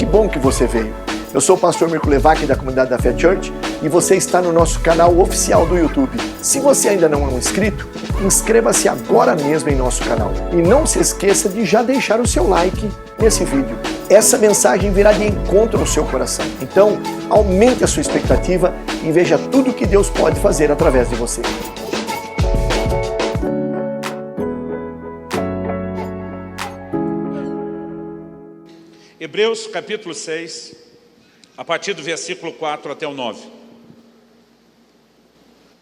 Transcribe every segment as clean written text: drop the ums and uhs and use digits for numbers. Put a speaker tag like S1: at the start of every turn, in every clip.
S1: bom que você veio. Eu sou o pastor Mirko Levac da comunidade da Fé Church e você está no nosso canal oficial do YouTube. Se você ainda não é um inscrito, inscreva-se agora mesmo em nosso canal. E não se esqueça de já deixar o seu like nesse vídeo. Essa mensagem virá de encontro ao seu coração. Então, aumente a sua expectativa e veja tudo o que Deus pode fazer através de você.
S2: Hebreus capítulo 6, a partir do versículo 4 até o 9.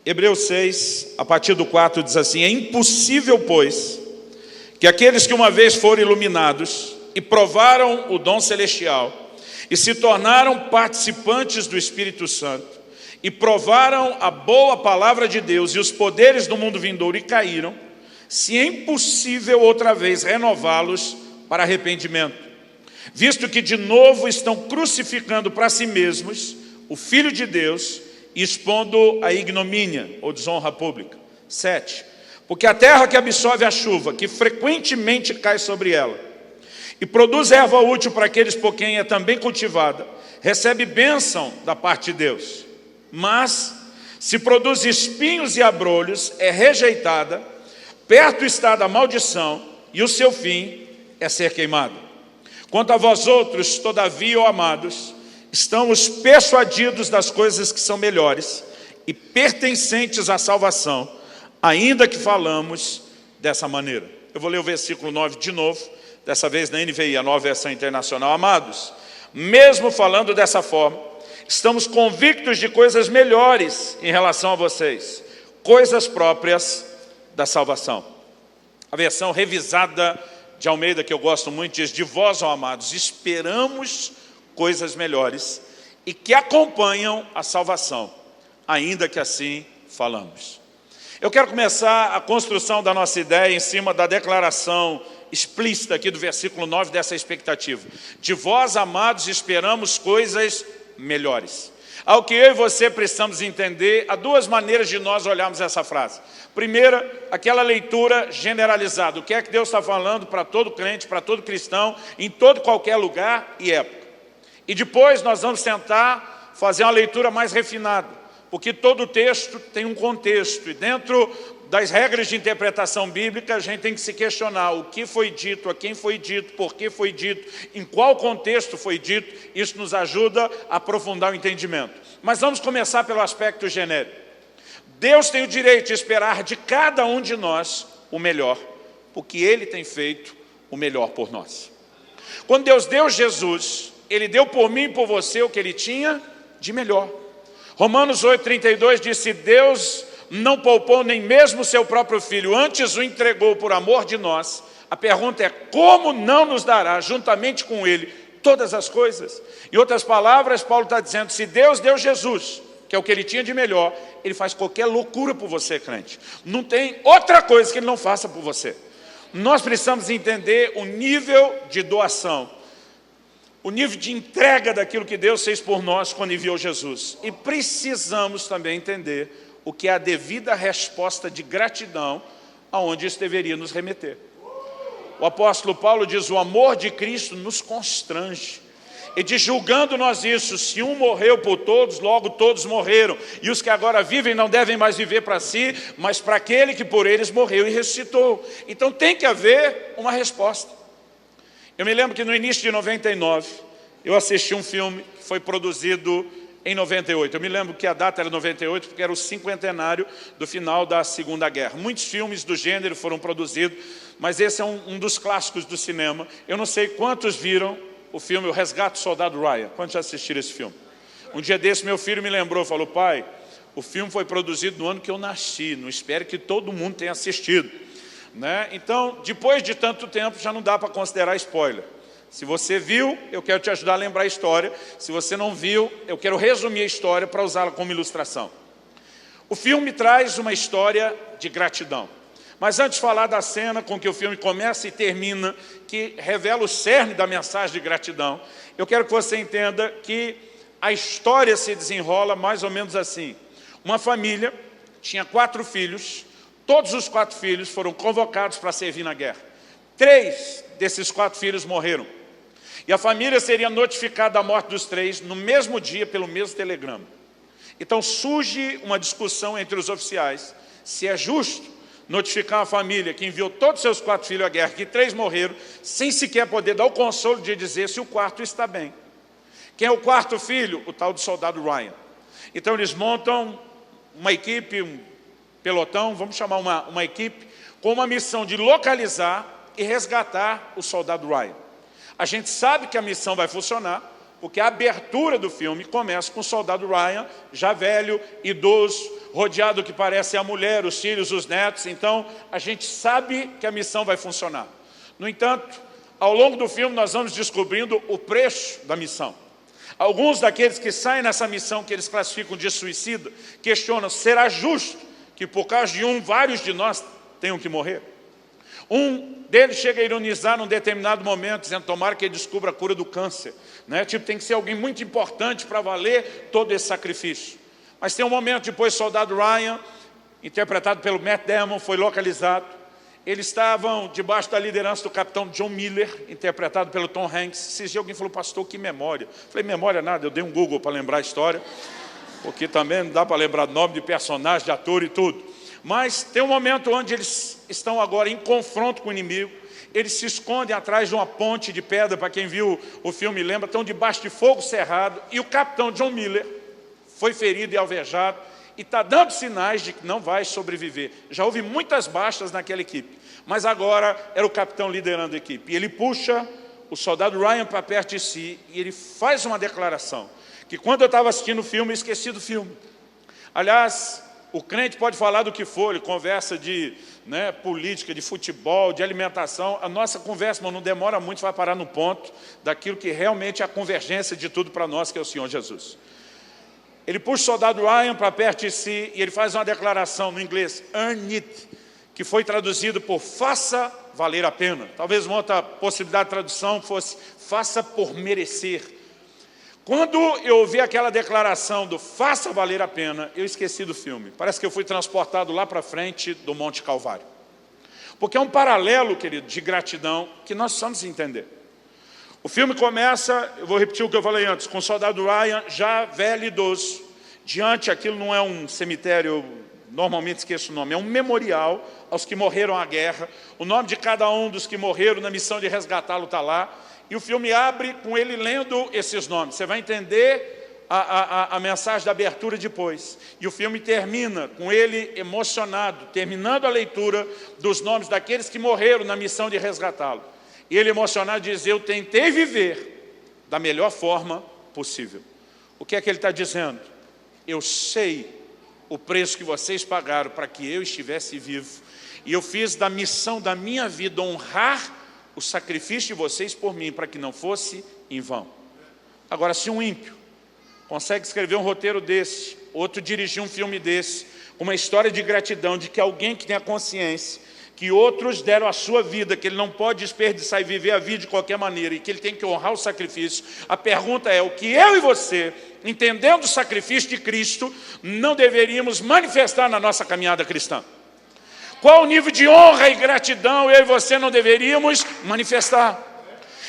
S2: Hebreus 6, a partir do 4, diz assim: é impossível, pois, que aqueles que uma vez foram iluminados e provaram o dom celestial e se tornaram participantes do Espírito Santo e provaram a boa palavra de Deus e os poderes do mundo vindouro e caíram, se é impossível outra vez renová-los para arrependimento, visto que de novo estão crucificando para si mesmos o Filho de Deus e expondo a ignomínia ou desonra pública. 7. Porque a terra que absorve a chuva, que frequentemente cai sobre ela, e produz erva útil para aqueles por quem é também cultivada, recebe bênção da parte de Deus. Mas, se produz espinhos e abrolhos, é rejeitada, perto está da maldição, e o seu fim é ser queimado. Quanto a vós outros, todavia, ó amados, estamos persuadidos das coisas que são melhores e pertencentes à salvação, ainda que falamos dessa maneira. Eu vou ler o versículo 9 de novo, dessa vez na NVI, a Nova Versão Internacional. Amados, mesmo falando dessa forma, estamos convictos de coisas melhores em relação a vocês, coisas próprias da salvação. A versão revisada de Almeida, que eu gosto muito, diz: de vós, ó amados, esperamos coisas melhores e que acompanham a salvação, ainda que assim falamos. Eu quero começar a construção da nossa ideia em cima da declaração explícita aqui do versículo 9 dessa expectativa. De vós, amados, esperamos coisas melhores. Ao que eu e você precisamos entender, há duas maneiras de nós olharmos essa frase. Primeira, aquela leitura generalizada. O que é que Deus está falando para todo crente, para todo cristão, em todo qualquer lugar e época. E depois nós vamos tentar fazer uma leitura mais refinada, porque todo texto tem um contexto. E dentro das regras de interpretação bíblica, a gente tem que se questionar o que foi dito, a quem foi dito, por que foi dito, em qual contexto foi dito. Isso nos ajuda a aprofundar o entendimento. Mas vamos começar pelo aspecto genérico. Deus tem o direito de esperar de cada um de nós o melhor, porque Ele tem feito o melhor por nós. Quando Deus deu Jesus, Ele deu por mim e por você o que Ele tinha de melhor. Romanos 8,32 diz: se Deus não poupou nem mesmo o seu próprio Filho, antes o entregou por amor de nós, a pergunta é: como não nos dará juntamente com Ele todas as coisas? Em outras palavras, Paulo está dizendo: se Deus deu Jesus, que é o que Ele tinha de melhor, Ele faz qualquer loucura por você, crente. Não tem outra coisa que Ele não faça por você. Nós precisamos entender o nível de doação, o nível de entrega daquilo que Deus fez por nós quando enviou Jesus. E precisamos também entender o que é a devida resposta de gratidão aonde isso deveria nos remeter. O apóstolo Paulo diz: o amor de Cristo nos constrange. E diz: julgando nós isso, se um morreu por todos, logo todos morreram. E os que agora vivem não devem mais viver para si, mas para aquele que por eles morreu e ressuscitou. Então tem que haver uma resposta. Eu me lembro que no início de 99, eu assisti um filme que foi produzido em 98. Eu me lembro que a data era 98, porque era o cinquentenário do final da Segunda Guerra. Muitos filmes do gênero foram produzidos, mas esse é um dos clássicos do cinema. Eu não sei quantos viram o filme O Resgate do Soldado Ryan. Quantos já assistiram esse filme? Um dia desse, meu filho me lembrou, falou: pai, o filme foi produzido no ano que eu nasci, não espero que todo mundo tenha assistido. Né? Então, depois de tanto tempo, já não dá para considerar spoiler. Se você viu, eu quero te ajudar a lembrar a história. Se você não viu, eu quero resumir a história para usá-la como ilustração. O filme traz uma história de gratidão. Mas antes de falar da cena com que o filme começa e termina, que revela o cerne da mensagem de gratidão, eu quero que você entenda que a história se desenrola mais ou menos assim. Uma família tinha 4 filhos, todos os 4 filhos foram convocados para servir na guerra. 3 desses 4 filhos morreram. E a família seria notificada da morte dos três no mesmo dia, pelo mesmo telegrama. Então surge uma discussão entre os oficiais, se é justo notificar a família que enviou todos os seus 4 filhos à guerra, que 3 morreram, sem sequer poder dar o consolo de dizer se o quarto está bem. Quem é o 4º filho? O tal do soldado Ryan. Então eles montam uma equipe, um pelotão, vamos chamar uma equipe, com uma missão de localizar e resgatar o soldado Ryan. A gente sabe que a missão vai funcionar, porque a abertura do filme começa com o soldado Ryan, já velho, idoso, rodeado do que parece a mulher, os filhos, os netos. Então, a gente sabe que a missão vai funcionar. No entanto, ao longo do filme, nós vamos descobrindo o preço da missão. Alguns daqueles que saem nessa missão, que eles classificam de suicida, questionam, será justo que por causa de vários de nós tenham que morrer? Um deles chega a ironizar num determinado momento, dizendo, tomara que ele descubra a cura do câncer. Tipo, tem que ser alguém muito importante para valer todo esse sacrifício. Mas tem um momento depois, o soldado Ryan, interpretado pelo Matt Damon, foi localizado. Eles estavam debaixo da liderança do capitão John Miller, interpretado pelo Tom Hanks. Esses dias alguém falou, pastor, que memória. Eu falei, memória nada, eu dei um Google para lembrar a história, porque também não dá para lembrar nome de personagem, de ator e tudo. Mas tem um momento onde eles estão agora em confronto com o inimigo. Eles se escondem atrás de uma ponte de pedra, para quem viu o filme lembra, estão debaixo de fogo cerrado. E o capitão John Miller foi ferido e alvejado e está dando sinais de que não vai sobreviver. Já houve muitas baixas naquela equipe, mas agora era o capitão liderando a equipe. E ele puxa o soldado Ryan para perto de si e ele faz uma declaração, que quando eu estava assistindo o filme, eu esqueci do filme. Aliás, o crente pode falar do que for, ele conversa de política, de futebol, de alimentação. A nossa conversa, não demora muito, vai parar no ponto daquilo que realmente é a convergência de tudo para nós, que é o Senhor Jesus. Ele puxa o soldado Ryan para perto de si e ele faz uma declaração no inglês, earn it, que foi traduzido por faça valer a pena. Talvez uma outra possibilidade de tradução fosse faça por merecer. Quando eu ouvi aquela declaração do faça valer a pena, eu esqueci do filme. Parece que eu fui transportado lá para frente do Monte Calvário. Porque é um paralelo, querido, de gratidão que nós precisamos entender. O filme começa, eu vou repetir o que eu falei antes, com o soldado Ryan, já velho e idoso. Diante, aquilo não é um cemitério, normalmente esqueço o nome, é um memorial aos que morreram à guerra. O nome de cada um dos que morreram na missão de resgatá-lo está lá. E o filme abre com ele lendo esses nomes. Você vai entender a mensagem da abertura depois. E o filme termina com ele emocionado, terminando a leitura dos nomes daqueles que morreram na missão de resgatá-lo. E ele emocionado diz, eu tentei viver da melhor forma possível. O que é que ele está dizendo? Eu sei o preço que vocês pagaram para que eu estivesse vivo. E eu fiz da missão da minha vida honrar o sacrifício de vocês por mim, para que não fosse em vão. Agora, se um ímpio consegue escrever um roteiro desse, outro dirigir um filme desse, uma história de gratidão, de que alguém que tem a consciência que outros deram a sua vida, que ele não pode desperdiçar e viver a vida de qualquer maneira, e que ele tem que honrar o sacrifício, a pergunta é, o que eu e você, entendendo o sacrifício de Cristo, não deveríamos manifestar na nossa caminhada cristã? Qual o nível de honra e gratidão eu e você não deveríamos manifestar?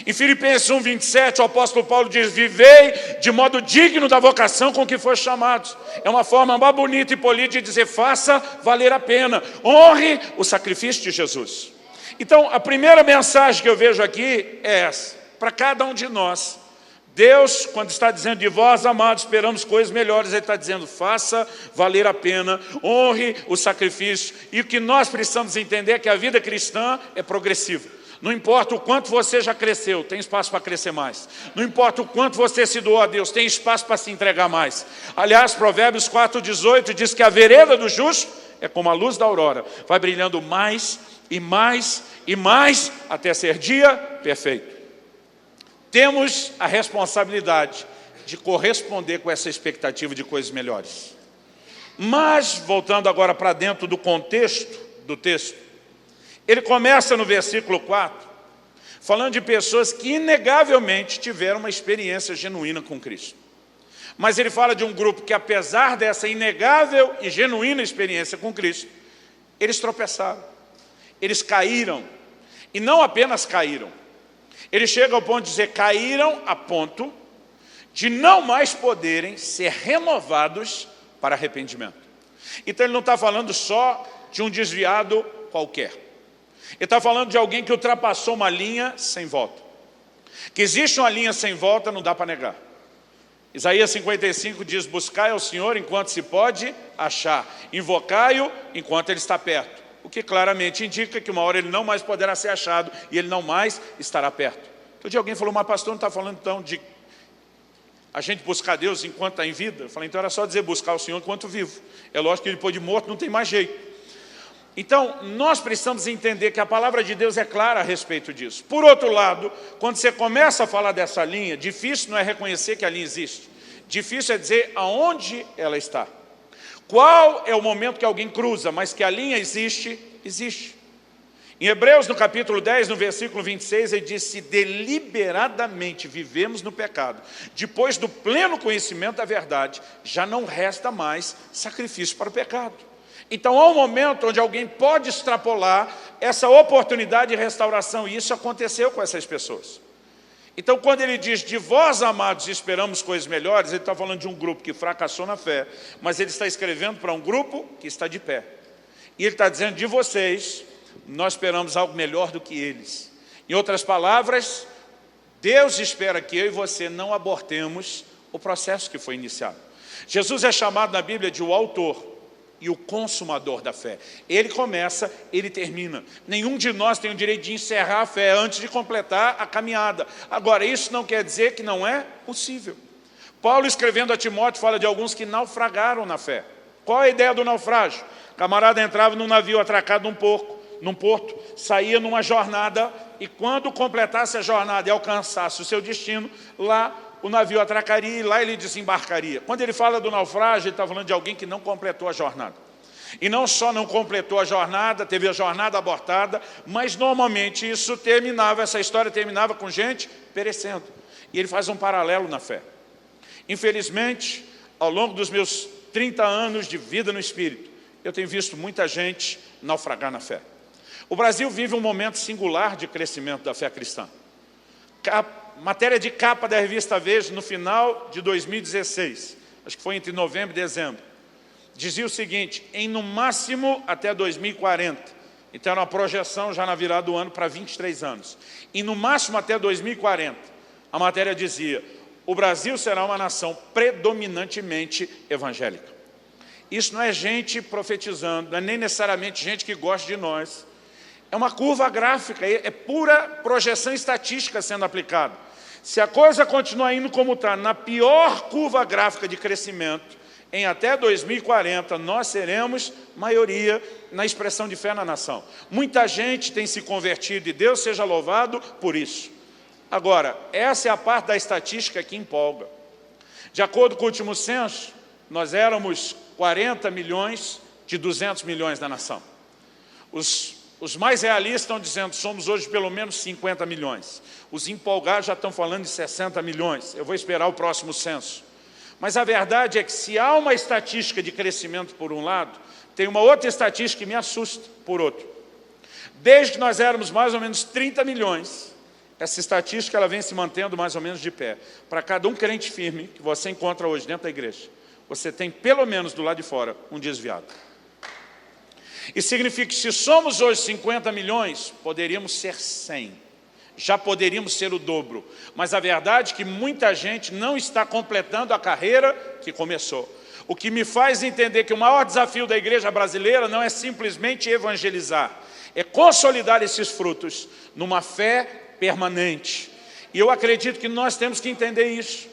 S2: Em Filipenses 1:27, o apóstolo Paulo diz, vivei de modo digno da vocação com que foi chamado. É uma forma mais bonita e política de dizer, faça valer a pena, honre o sacrifício de Jesus. Então, a primeira mensagem que eu vejo aqui é essa, para cada um de nós. Deus, quando está dizendo de vós, amados, esperamos coisas melhores, Ele está dizendo, faça valer a pena, honre o sacrifício. E o que nós precisamos entender é que a vida cristã é progressiva. Não importa o quanto você já cresceu, tem espaço para crescer mais. Não importa o quanto você se doou a Deus, tem espaço para se entregar mais. Aliás, Provérbios 4:18 diz que a vereda do justo é como a luz da aurora. Vai brilhando mais e mais e mais até ser dia perfeito. Temos a responsabilidade de corresponder com essa expectativa de coisas melhores. Mas, voltando agora para dentro do contexto do texto, ele começa no versículo 4, falando de pessoas que inegavelmente tiveram uma experiência genuína com Cristo. Mas ele fala de um grupo que, apesar dessa inegável e genuína experiência com Cristo, eles tropeçaram, eles caíram, e não apenas caíram, Ele chega ao ponto de dizer, caíram a ponto de não mais poderem ser renovados para arrependimento. Então ele não está falando só de um desviado qualquer. Ele está falando de alguém que ultrapassou uma linha sem volta. Que existe uma linha sem volta, não dá para negar. Isaías 55 diz, buscai ao Senhor enquanto se pode achar, invocai-o enquanto ele está perto. O que claramente indica que uma hora ele não mais poderá ser achado e ele não mais estará perto. Outro dia alguém falou, mas pastor, não está falando então de a gente buscar Deus enquanto está em vida? Eu falei, então era só dizer buscar o Senhor enquanto vivo. É lógico que depois de morto não tem mais jeito. Então, nós precisamos entender que a palavra de Deus é clara a respeito disso. Por outro lado, quando você começa a falar dessa linha, difícil não é reconhecer que a linha existe. Difícil é dizer aonde ela está. Qual é o momento que alguém cruza, mas que a linha existe, existe. Em Hebreus, no capítulo 10, no versículo 26, ele diz, se deliberadamente vivemos no pecado, depois do pleno conhecimento da verdade, já não resta mais sacrifício para o pecado. Então há um momento onde alguém pode extrapolar essa oportunidade de restauração, e isso aconteceu com essas pessoas. Então quando ele diz, de vós amados esperamos coisas melhores, ele está falando de um grupo que fracassou na fé, mas ele está escrevendo para um grupo que está de pé. E ele está dizendo, de vocês, nós esperamos algo melhor do que eles. Em outras palavras, Deus espera que eu e você não abortemos o processo que foi iniciado. Jesus é chamado na Bíblia de o autor e o consumador da fé. Ele começa, ele termina. Nenhum de nós tem o direito de encerrar a fé antes de completar a caminhada. Agora, isso não quer dizer que não é possível. Paulo, escrevendo a Timóteo, fala de alguns que naufragaram na fé. Qual é a ideia do naufrágio? O camarada entrava num navio atracado num porto, saía numa jornada, e quando completasse a jornada e alcançasse o seu destino, lá o navio atracaria e lá ele desembarcaria. Quando ele fala do naufrágio, ele está falando de alguém que não completou a jornada. E não só não completou a jornada, teve a jornada abortada, mas normalmente essa história terminava com gente perecendo. E ele faz um paralelo na fé. Infelizmente, ao longo dos meus 30 anos de vida no Espírito, eu tenho visto muita gente naufragar na fé. O Brasil vive um momento singular de crescimento da fé cristã. Matéria de capa da revista Veja, no final de 2016, acho que foi entre novembro e dezembro, dizia o seguinte, em no máximo até 2040, então era uma projeção já na virada do ano para 23 anos, e no máximo até 2040, a matéria dizia, o Brasil será uma nação predominantemente evangélica. Isso não é gente profetizando, não é nem necessariamente gente que gosta de nós. É uma curva gráfica, é pura projeção estatística sendo aplicada. Se a coisa continuar indo como está, na pior curva gráfica de crescimento, em até 2040, nós seremos maioria na expressão de fé na nação. Muita gente tem se convertido e Deus seja louvado por isso. Agora, essa é a parte da estatística que empolga. De acordo com o último censo, nós éramos 40 milhões de 200 milhões da nação. Os mais realistas estão dizendo que somos hoje pelo menos 50 milhões. Os empolgados já estão falando de 60 milhões. Eu vou esperar o próximo censo. Mas a verdade é que se há uma estatística de crescimento por um lado, tem uma outra estatística que me assusta por outro. Desde que nós éramos mais ou menos 30 milhões, essa estatística ela vem se mantendo mais ou menos de pé. Para cada um crente firme que você encontra hoje dentro da igreja, você tem pelo menos do lado de fora um desviado. E significa que se somos hoje 50 milhões, poderíamos ser 100. Já poderíamos ser o dobro. Mas a verdade é que muita gente não está completando a carreira que começou. O que me faz entender que o maior desafio da igreja brasileira não é simplesmente evangelizar, é consolidar esses frutos numa fé permanente. E eu acredito que nós temos que entender isso.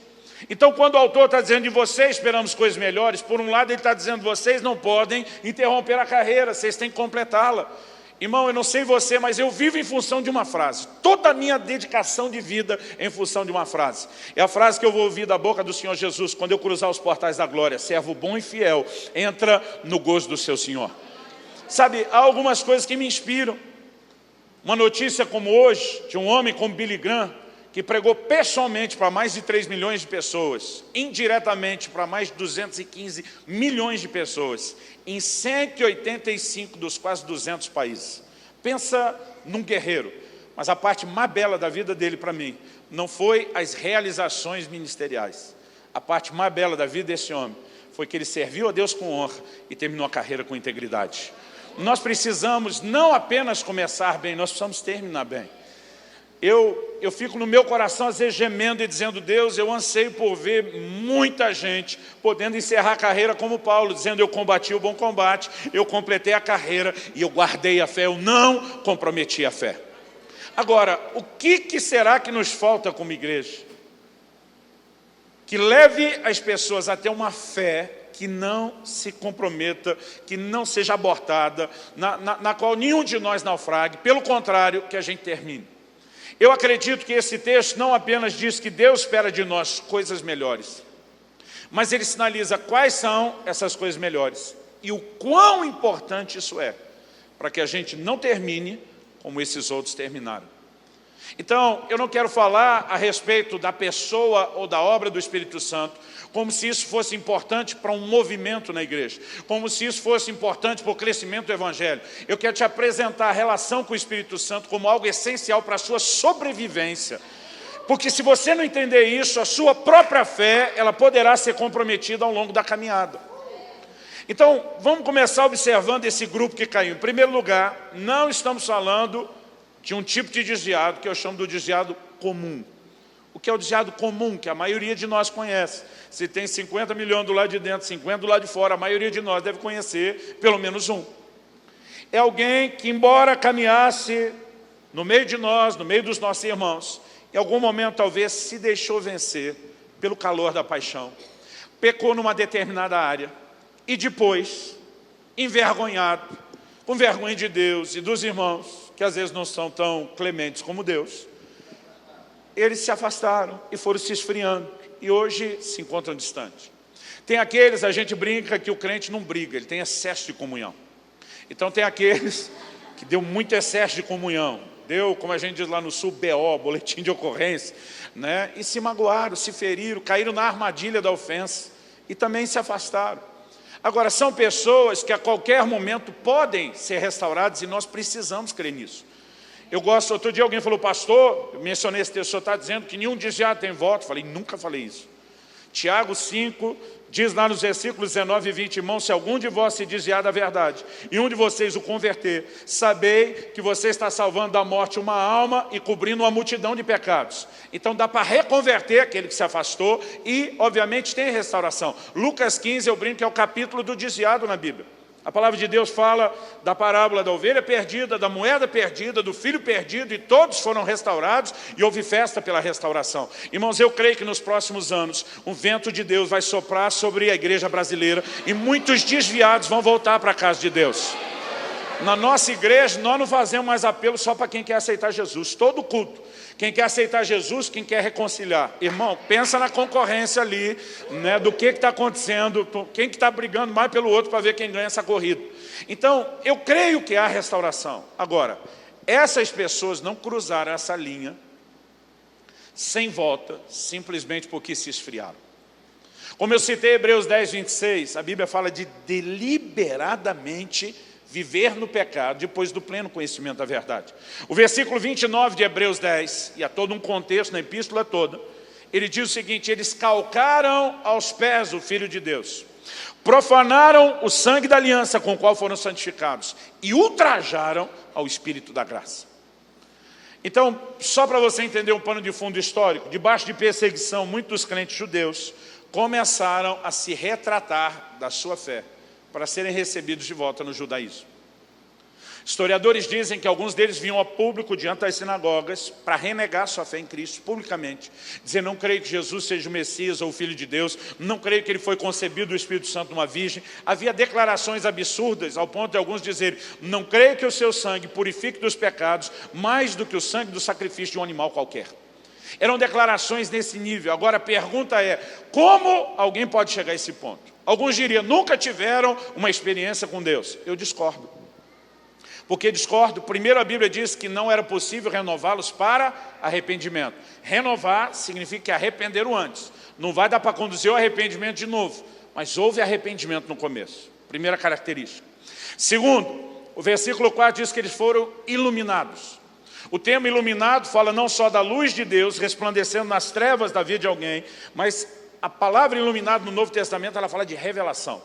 S2: Então, quando o autor está dizendo de vocês esperamos coisas melhores, por um lado ele está dizendo vocês não podem interromper a carreira, vocês têm que completá-la. Irmão, eu não sei você, mas eu vivo em função de uma frase. Toda a minha dedicação de vida é em função de uma frase. É a frase que eu vou ouvir da boca do Senhor Jesus quando eu cruzar os portais da glória. Servo bom e fiel, entra no gozo do seu Senhor. Sabe, há algumas coisas que me inspiram. Uma notícia como hoje, de um homem como Billy Graham, que pregou pessoalmente para mais de 3 milhões de pessoas, indiretamente para mais de 215 milhões de pessoas, em 185 dos quase 200 países. Pensa num guerreiro. Mas a parte mais bela da vida dele para mim não foi as realizações ministeriais. A parte mais bela da vida desse homem foi que ele serviu a Deus com honra e terminou a carreira com integridade. Nós precisamos não apenas começar bem, nós precisamos terminar bem. Eu fico no meu coração às vezes gemendo e dizendo: Deus, eu anseio por ver muita gente podendo encerrar a carreira como Paulo, dizendo: eu combati o bom combate, eu completei a carreira e eu guardei a fé, eu não comprometi a fé. Agora, o que será que nos falta como igreja? Que leve as pessoas a ter uma fé que não se comprometa, que não seja abortada, na qual nenhum de nós naufrague, pelo contrário, que a gente termine. Eu acredito que esse texto não apenas diz que Deus espera de nós coisas melhores, mas ele sinaliza quais são essas coisas melhores e o quão importante isso é, para que a gente não termine como esses outros terminaram. Então, eu não quero falar a respeito da pessoa ou da obra do Espírito Santo como se isso fosse importante para um movimento na igreja, como se isso fosse importante para o crescimento do Evangelho. Eu quero te apresentar a relação com o Espírito Santo como algo essencial para a sua sobrevivência. Porque se você não entender isso, a sua própria fé, ela poderá ser comprometida ao longo da caminhada. Então, vamos começar observando esse grupo que caiu. Em primeiro lugar, não estamos falando de um tipo de desviado que eu chamo do desviado comum. O que é o desviado comum, que a maioria de nós conhece? Se tem 50 milhões do lado de dentro, 50 do lado de fora, a maioria de nós deve conhecer pelo menos um. É alguém que, embora caminhasse no meio de nós, no meio dos nossos irmãos, em algum momento talvez se deixou vencer pelo calor da paixão, pecou numa determinada área e depois, envergonhado, com vergonha de Deus e dos irmãos, que às vezes não são tão clementes como Deus, eles se afastaram e foram se esfriando e hoje se encontram distantes. Tem aqueles, a gente brinca que o crente não briga, ele tem excesso de comunhão. Então tem aqueles que deu muito excesso de comunhão, deu, como a gente diz lá no sul, BO, boletim de ocorrência, né? E se magoaram, se feriram, caíram na armadilha da ofensa e também se afastaram. Agora, são pessoas que a qualquer momento podem ser restauradas e nós precisamos crer nisso. Eu gosto, outro dia alguém falou: pastor, eu mencionei esse texto, o senhor está dizendo que nenhum desviado tem voto. Eu falei: nunca falei isso. Tiago 5 diz lá nos versículos 19 e 20, irmãos, se algum de vós se desviar da verdade e um de vocês o converter, sabei que você está salvando da morte uma alma e cobrindo uma multidão de pecados. Então dá para reconverter aquele que se afastou e, obviamente, tem restauração. Lucas 15, eu brinco que é o capítulo do desviado na Bíblia. A palavra de Deus fala da parábola da ovelha perdida, da moeda perdida, do filho perdido, e todos foram restaurados e houve festa pela restauração. Irmãos, eu creio que nos próximos anos um vento de Deus vai soprar sobre a igreja brasileira e muitos desviados vão voltar para a casa de Deus. Na nossa igreja, nós não fazemos mais apelo só para quem quer aceitar Jesus. Todo culto, quem quer aceitar Jesus, quem quer reconciliar. Irmão, pensa na concorrência ali, né, do que está acontecendo, quem que está brigando mais pelo outro para ver quem ganha essa corrida. Então, eu creio que há restauração. Agora, essas pessoas não cruzaram essa linha sem volta, simplesmente porque se esfriaram. Como eu citei Hebreus 10, 26, a Bíblia fala de deliberadamente viver no pecado depois do pleno conhecimento da verdade. O versículo 29 de Hebreus 10, e há todo um contexto na epístola toda, ele diz o seguinte: eles calcaram aos pés o Filho de Deus, profanaram o sangue da aliança com o qual foram santificados e ultrajaram ao Espírito da graça. Então, só para você entender um pano de fundo histórico, debaixo de perseguição, muitos crentes judeus começaram a se retratar da sua fé para serem recebidos de volta no judaísmo. Historiadores dizem que alguns deles vinham a público diante das sinagogas para renegar sua fé em Cristo publicamente, dizer: não creio que Jesus seja o Messias ou o Filho de Deus, não creio que ele foi concebido do Espírito Santo de uma virgem. Havia declarações absurdas, ao ponto de alguns dizerem: não creio que o seu sangue purifique dos pecados mais do que o sangue do sacrifício de um animal qualquer. Eram declarações nesse nível. Agora a pergunta é: como alguém pode chegar a esse ponto? Alguns diriam: nunca tiveram uma experiência com Deus. Eu discordo. Porque discordo, primeiro a Bíblia diz que não era possível renová-los para arrependimento. Renovar significa que arrependeram antes. Não vai dar para conduzir o arrependimento de novo, mas houve arrependimento no começo. Primeira característica. Segundo, o versículo 4 diz que eles foram iluminados. O termo iluminado fala não só da luz de Deus resplandecendo nas trevas da vida de alguém, mas a palavra iluminado no Novo Testamento, ela fala de revelação.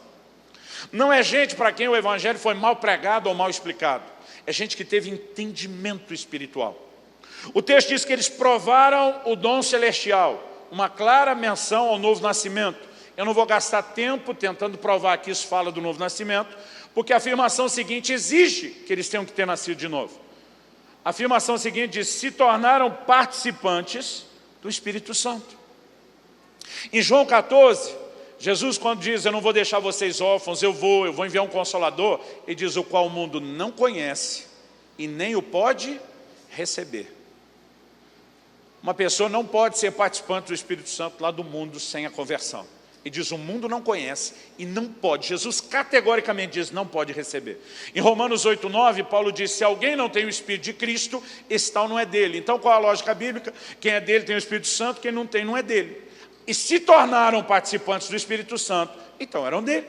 S2: Não é gente para quem o evangelho foi mal pregado ou mal explicado. É gente que teve entendimento espiritual. O texto diz que eles provaram o dom celestial, uma clara menção ao novo nascimento. Eu não vou gastar tempo tentando provar que isso fala do novo nascimento, porque a afirmação seguinte exige que eles tenham que ter nascido de novo. A afirmação seguinte diz: se tornaram participantes do Espírito Santo. Em João 14, Jesus, quando diz, eu não vou deixar vocês órfãos, eu vou enviar um Consolador, ele diz, o qual o mundo não conhece e nem o pode receber. Uma pessoa não pode ser participante do Espírito Santo lá do mundo sem a conversão. Ele diz, o mundo não conhece e não pode. Jesus categoricamente diz, não pode receber. Em Romanos 8:9, Paulo diz, se alguém não tem o Espírito de Cristo, esse tal não é dele. Então qual a lógica bíblica? Quem é dele tem o Espírito Santo, quem não tem, não é dele. E se tornaram participantes do Espírito Santo, então eram dele.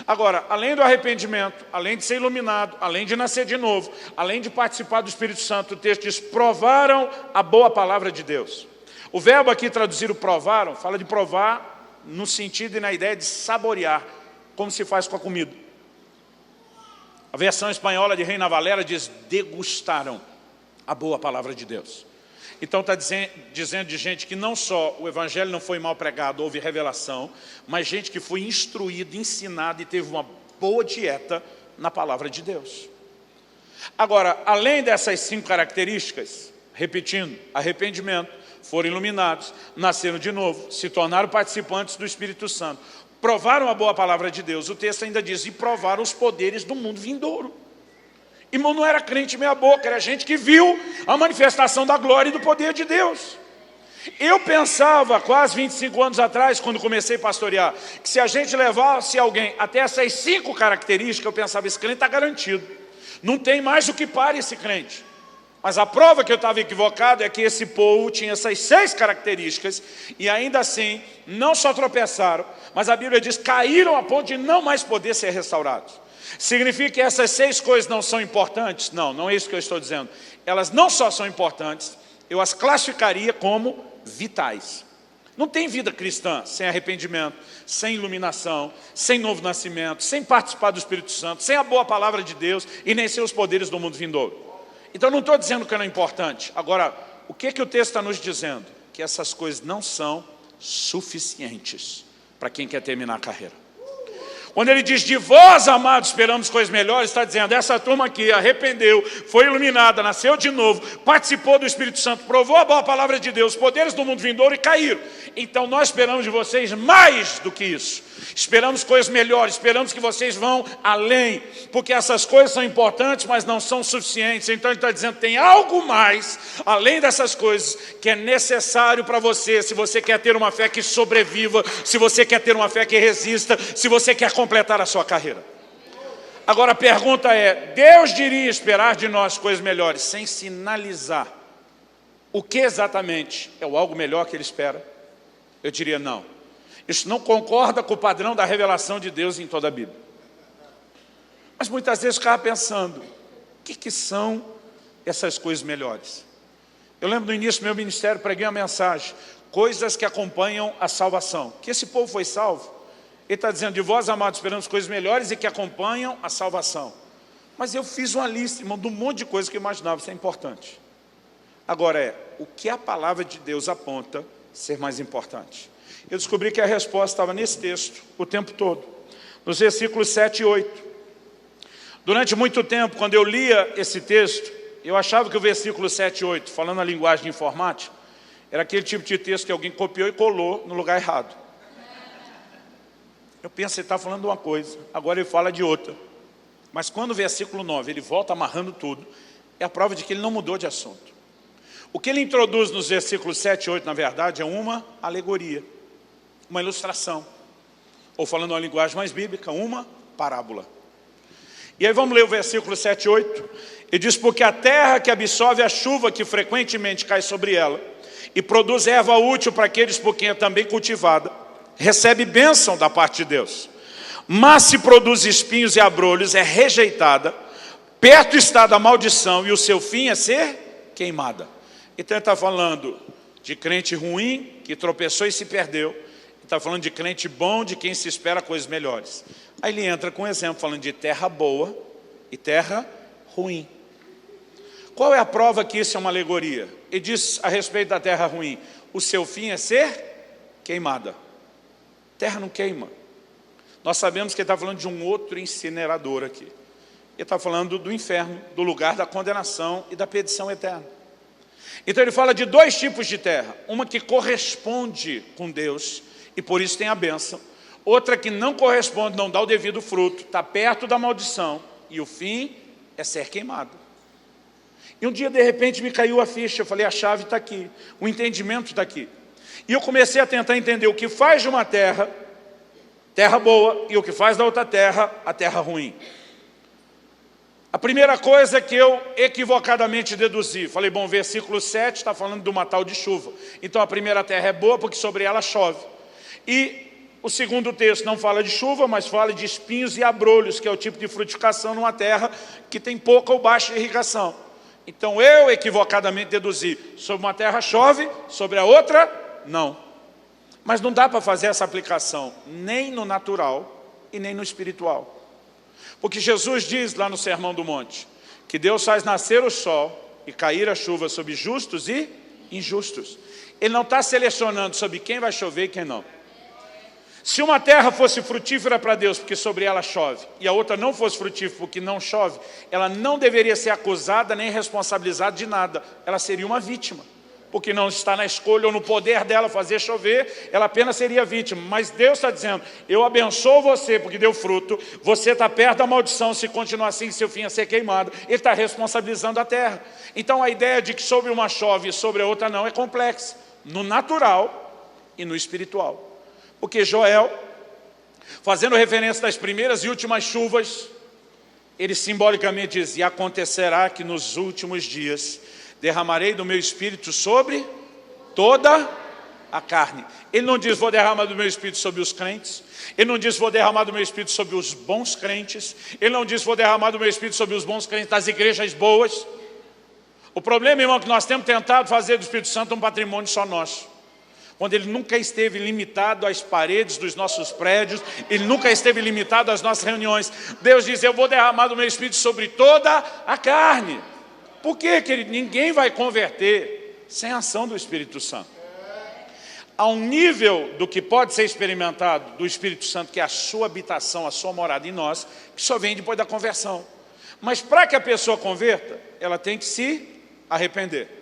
S2: Agora, além do arrependimento, além de ser iluminado, além de nascer de novo, além de participar do Espírito Santo, o texto diz, provaram a boa palavra de Deus. O verbo aqui traduzido provaram, fala de provar no sentido e na ideia de saborear, como se faz com a comida. A versão espanhola de Reina Valera diz, degustaram a boa palavra de Deus. Então está dizendo de gente que não só o evangelho não foi mal pregado, houve revelação, mas gente que foi instruída, ensinada e teve uma boa dieta na palavra de Deus. Agora, além dessas 5 características, repetindo, arrependimento, foram iluminados, nasceram de novo, se tornaram participantes do Espírito Santo, provaram a boa palavra de Deus. O texto ainda diz, e provaram os poderes do mundo vindouro. Irmão, não era crente meia boca, era gente que viu a manifestação da glória e do poder de Deus. Eu pensava, quase 25 anos atrás, quando comecei a pastorear, que se a gente levasse alguém até essas 5 características, eu pensava, esse crente está garantido. Não tem mais o que pare esse crente. Mas a prova que eu estava equivocado é que esse povo tinha essas 6 características e ainda assim, não só tropeçaram, mas a Bíblia diz, caíram a ponto de não mais poder ser restaurados. Significa que essas 6 coisas não são importantes? Não, não é isso que eu estou dizendo. Elas não só são importantes, eu as classificaria como vitais. Não tem vida cristã sem arrependimento, sem iluminação, sem novo nascimento, sem participar do Espírito Santo, sem a boa palavra de Deus e nem sem os poderes do mundo vindouro. Então não estou dizendo que não é importante. Agora, o que o texto está nos dizendo? Que essas coisas não são suficientes para quem quer terminar a carreira. Quando ele diz, de vós, amados, esperamos coisas melhores, está dizendo, essa turma aqui arrependeu, foi iluminada, nasceu de novo, participou do Espírito Santo, provou a boa palavra de Deus, os poderes do mundo vindouro e caíram. Então nós esperamos de vocês mais do que isso. Esperamos coisas melhores, esperamos que vocês vão além, porque essas coisas são importantes, mas não são suficientes. Então ele está dizendo, tem algo mais, além dessas coisas, que é necessário para você, se você quer ter uma fé que sobreviva, se você quer ter uma fé que resista, se você quer completar a sua carreira. Agora a pergunta é, Deus diria esperar de nós coisas melhores, sem sinalizar o que exatamente é o algo melhor que Ele espera? Eu diria não. Isso não concorda com o padrão da revelação de Deus em toda a Bíblia. Mas muitas vezes eu ficava pensando, o que são essas coisas melhores? Eu lembro no início do meu ministério, preguei uma mensagem, coisas que acompanham a salvação. Que esse povo foi salvo. Ele está dizendo, de vós, amados, esperamos coisas melhores e que acompanham a salvação. Mas eu fiz uma lista, irmão, de um monte de coisas que eu imaginava ser importante. Agora o que a palavra de Deus aponta ser mais importante? Eu descobri que a resposta estava nesse texto o tempo todo, nos versículos 7 e 8. Durante muito tempo, quando eu lia esse texto, eu achava que o versículo 7 e 8, falando a linguagem de informática, era aquele tipo de texto que alguém copiou e colou no lugar errado. Eu penso, ele está falando de uma coisa, agora ele fala de outra. Mas quando o versículo 9, ele volta amarrando tudo, é a prova de que ele não mudou de assunto. O que ele introduz nos versículos 7 e 8, na verdade, é uma alegoria, uma ilustração. Ou falando uma linguagem mais bíblica, uma parábola. E aí vamos ler o versículo 7 e 8. Ele diz, porque a terra que absorve a chuva que frequentemente cai sobre ela, e produz erva útil para aqueles por quem é também cultivada, recebe bênção da parte de Deus. Mas se produz espinhos e abrolhos, é rejeitada, perto está da maldição e o seu fim é ser queimada. Então ele está falando de crente ruim, que tropeçou e se perdeu. Ele está falando de crente bom, de quem se espera coisas melhores. Aí ele entra com um exemplo, falando de terra boa e terra ruim. Qual é a prova que isso é uma alegoria? Ele diz a respeito da terra ruim, o seu fim é ser queimada. Terra não queima. Nós sabemos que ele está falando de um outro incinerador aqui. Ele está falando do inferno, do lugar da condenação e da perdição eterna. Então ele fala de dois tipos de terra. Uma que corresponde com Deus e por isso tem a bênção. Outra que não corresponde, não dá o devido fruto, está perto da maldição e o fim é ser queimado. E um dia de repente me caiu a ficha, eu falei, a chave está aqui, o entendimento está aqui. E eu comecei a tentar entender o que faz de uma terra, terra boa, e o que faz da outra terra, a terra ruim. A primeira coisa que eu equivocadamente deduzi, falei, bom, versículo 7 está falando de uma tal de chuva. Então a primeira terra é boa porque sobre ela chove. E o segundo texto não fala de chuva, mas fala de espinhos e abrolhos, que é o tipo de frutificação numa terra que tem pouca ou baixa irrigação. Então eu equivocadamente deduzi, sobre uma terra chove, sobre a outra, não. Mas não dá para fazer essa aplicação, nem no natural e nem no espiritual. Porque Jesus diz lá no Sermão do Monte, que Deus faz nascer o sol e cair a chuva sobre justos e injustos. Ele não está selecionando sobre quem vai chover e quem não. Se uma terra fosse frutífera para Deus, porque sobre ela chove, e a outra não fosse frutífera porque não chove, ela não deveria ser acusada nem responsabilizada de nada. Ela seria uma vítima, porque não está na escolha ou no poder dela fazer chover, ela apenas seria vítima. Mas Deus está dizendo, eu abençoo você porque deu fruto, você está perto da maldição, se continuar assim, seu fim é ser queimado. Ele está responsabilizando a terra. Então a ideia de que sobre uma chove e sobre a outra não é complexa, no natural e no espiritual. Porque Joel, fazendo referência das primeiras e últimas chuvas, ele simbolicamente diz, e acontecerá que nos últimos dias derramarei do meu espírito sobre toda a carne. Ele não diz, vou derramar do meu espírito sobre os crentes. Ele não diz, vou derramar do meu espírito sobre os bons crentes. Ele não diz, vou derramar do meu espírito sobre os bons crentes das igrejas boas. O problema, irmão, é que nós temos tentado fazer do Espírito Santo um patrimônio só nosso. Quando ele nunca esteve limitado às paredes dos nossos prédios, ele nunca esteve limitado às nossas reuniões. Deus diz, eu vou derramar do meu espírito sobre toda a carne. Por quê, querido? Ninguém vai converter sem a ação do Espírito Santo. Há um nível do que pode ser experimentado do Espírito Santo, que é a sua habitação, a sua morada em nós, que só vem depois da conversão. Mas para que a pessoa converta, ela tem que se arrepender.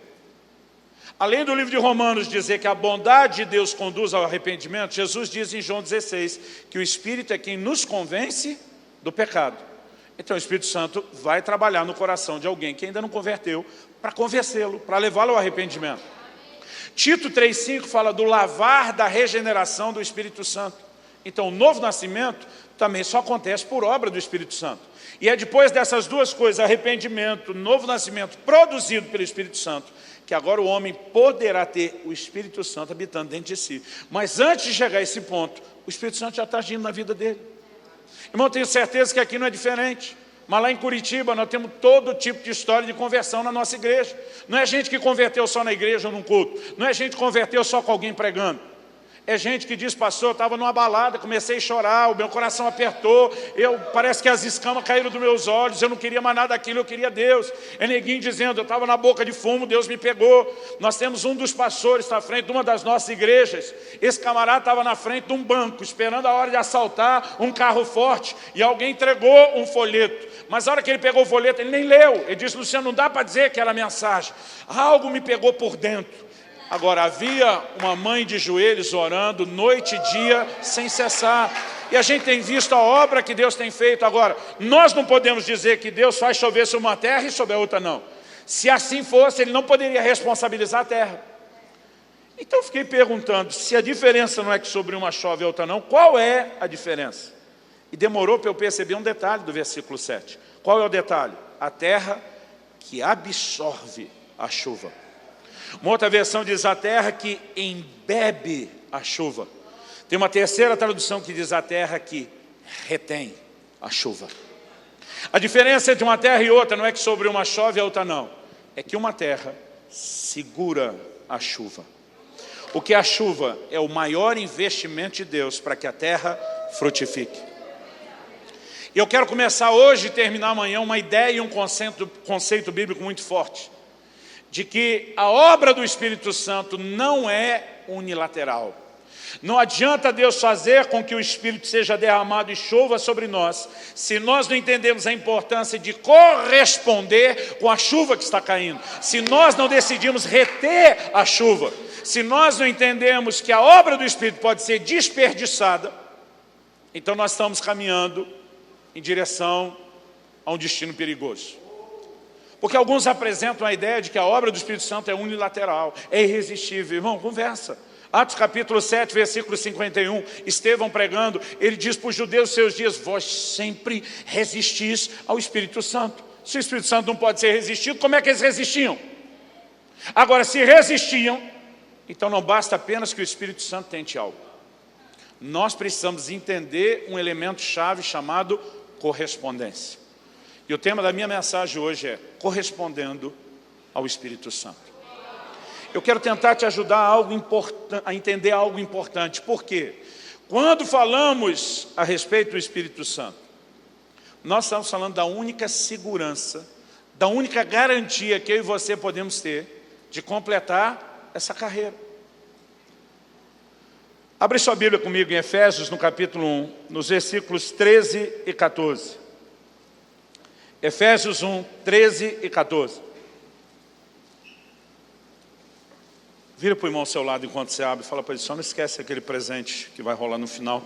S2: Além do livro de Romanos dizer que a bondade de Deus conduz ao arrependimento, Jesus diz em João 16 que o Espírito é quem nos convence do pecado. Então o Espírito Santo vai trabalhar no coração de alguém que ainda não converteu, para convencê-lo, para levá-lo ao arrependimento. Tito 3,5 fala do lavar da regeneração do Espírito Santo. Então o novo nascimento também só acontece por obra do Espírito Santo. E é depois dessas duas coisas, arrependimento, novo nascimento produzido pelo Espírito Santo, que agora o homem poderá ter o Espírito Santo habitando dentro de si. Mas antes de chegar a esse ponto, o Espírito Santo já está agindo na vida dele. Irmão, tenho certeza que aqui não é diferente. Mas lá em Curitiba nós temos todo tipo de história de conversão na nossa igreja. Não é gente que converteu só na igreja ou num culto. Não é gente que converteu só com alguém pregando. É gente que diz, pastor, eu estava numa balada, comecei a chorar, o meu coração apertou, parece que as escamas caíram dos meus olhos, eu não queria mais nada daquilo, eu queria Deus. É neguinho dizendo, eu estava na boca de fumo, Deus me pegou. Nós temos um dos pastores, está à frente de uma das nossas igrejas. Esse camarada estava na frente de um banco, esperando a hora de assaltar um carro forte, e alguém entregou um folheto. Mas a hora que ele pegou o folheto, ele nem leu. Ele disse, Luciano, não dá para dizer que era mensagem. Algo me pegou por dentro. Agora, havia uma mãe de joelhos orando noite e dia sem cessar. E a gente tem visto a obra que Deus tem feito. Agora, nós não podemos dizer que Deus faz chover sobre uma terra e sobre a outra não. Se assim fosse, Ele não poderia responsabilizar a terra. Então eu fiquei perguntando, se a diferença não é que sobre uma chove e a outra não, qual é a diferença? E demorou para eu perceber um detalhe do versículo 7. Qual é o detalhe? A terra que absorve a chuva. Uma outra versão diz a terra que embebe a chuva. Tem uma terceira tradução que diz a terra que retém a chuva. A diferença entre uma terra e outra não é que sobre uma chove e a outra não. É que uma terra segura a chuva. O que é a chuva é o maior investimento de Deus para que a terra frutifique. E eu quero começar hoje e terminar amanhã uma ideia e um conceito bíblico muito forte. De que a obra do Espírito Santo não é unilateral. Não adianta Deus fazer com que o Espírito seja derramado e chova sobre nós, se nós não entendemos a importância de corresponder com a chuva que está caindo. Se nós não decidimos reter a chuva, se nós não entendemos que a obra do Espírito pode ser desperdiçada, então nós estamos caminhando em direção a um destino perigoso. Porque alguns apresentam a ideia de que a obra do Espírito Santo é unilateral, é irresistível. Irmão, conversa. Atos capítulo 7, versículo 51, Estevão pregando, ele diz para os judeus dos seus dias: vós sempre resistis ao Espírito Santo. Se o Espírito Santo não pode ser resistido, como é que eles resistiam? Agora, se resistiam, então não basta apenas que o Espírito Santo tente algo. Nós precisamos entender um elemento chave chamado correspondência. E o tema da minha mensagem hoje é correspondendo ao Espírito Santo. Eu quero tentar te ajudar a entender algo importante. Por quê? Quando falamos a respeito do Espírito Santo, nós estamos falando da única segurança, da única garantia que eu e você podemos ter de completar essa carreira. Abre sua Bíblia comigo em Efésios, no capítulo 1, nos versículos 13 e 14. Efésios 1, 13 e 14. Vira para o irmão ao seu lado enquanto você abre e fala para ele: só não esquece aquele presente que vai rolar no final.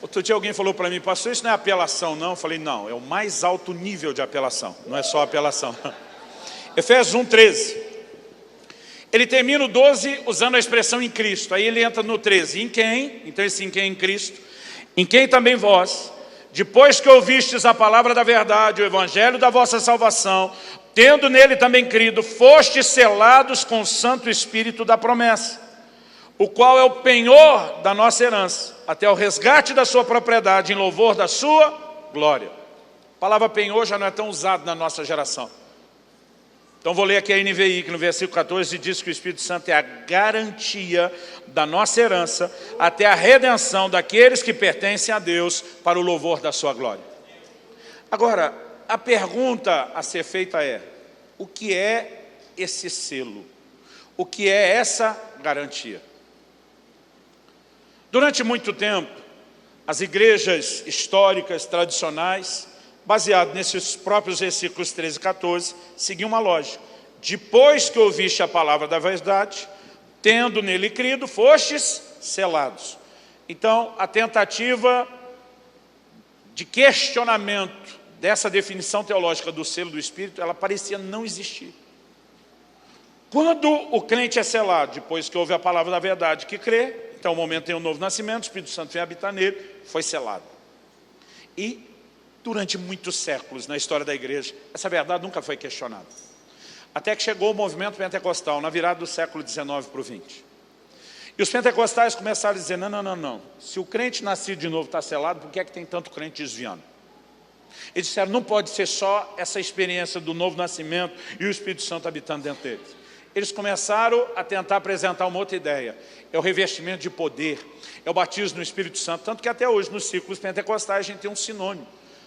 S2: Outro dia alguém falou para mim: pastor, isso não é apelação não? Eu falei: não, é o mais alto nível de apelação, não é só apelação. Efésios 1, 13. Ele termina o 12 usando a expressão em Cristo. Aí ele entra no 13. Em quem? Então esse em quem? Em Cristo. Em quem também vós, depois que ouvistes a palavra da verdade, o evangelho da vossa salvação, tendo nele também crido, fostes selados com o Santo Espírito da promessa, o qual é o penhor da nossa herança, até o resgate da sua propriedade, em louvor da sua glória. A palavra penhor já não é tão usada na nossa geração. Então vou ler aqui a NVI, que no versículo 14 diz que o Espírito Santo é a garantia da nossa herança até a redenção daqueles que pertencem a Deus para o louvor da sua glória. Agora, a pergunta a ser feita é: o que é esse selo? O que é essa garantia? Durante muito tempo, as igrejas históricas, tradicionais, baseado nesses próprios versículos 13 e 14, seguia uma lógica. Depois que ouviste a palavra da verdade, tendo nele crido, fostes selados. Então, a tentativa de questionamento dessa definição teológica do selo do Espírito, ela parecia não existir. Quando o crente é selado, depois que ouve a palavra da verdade que crê, então o momento tem um novo nascimento, o Espírito Santo vem habitar nele, foi selado. E durante muitos séculos na história da igreja, essa verdade nunca foi questionada. Até que chegou o movimento pentecostal, na virada do século XIX para o XX. E os pentecostais começaram a dizer: não. Se o crente nascido de novo está selado, por que é que tem tanto crente desviando? Eles disseram: não pode ser só essa experiência do novo nascimento e o Espírito Santo habitando dentro deles. Eles começaram a tentar apresentar uma outra ideia. É o revestimento de poder, é o batismo no Espírito Santo. Tanto que até hoje, nos círculos pentecostais, a gente tem um sinônimo.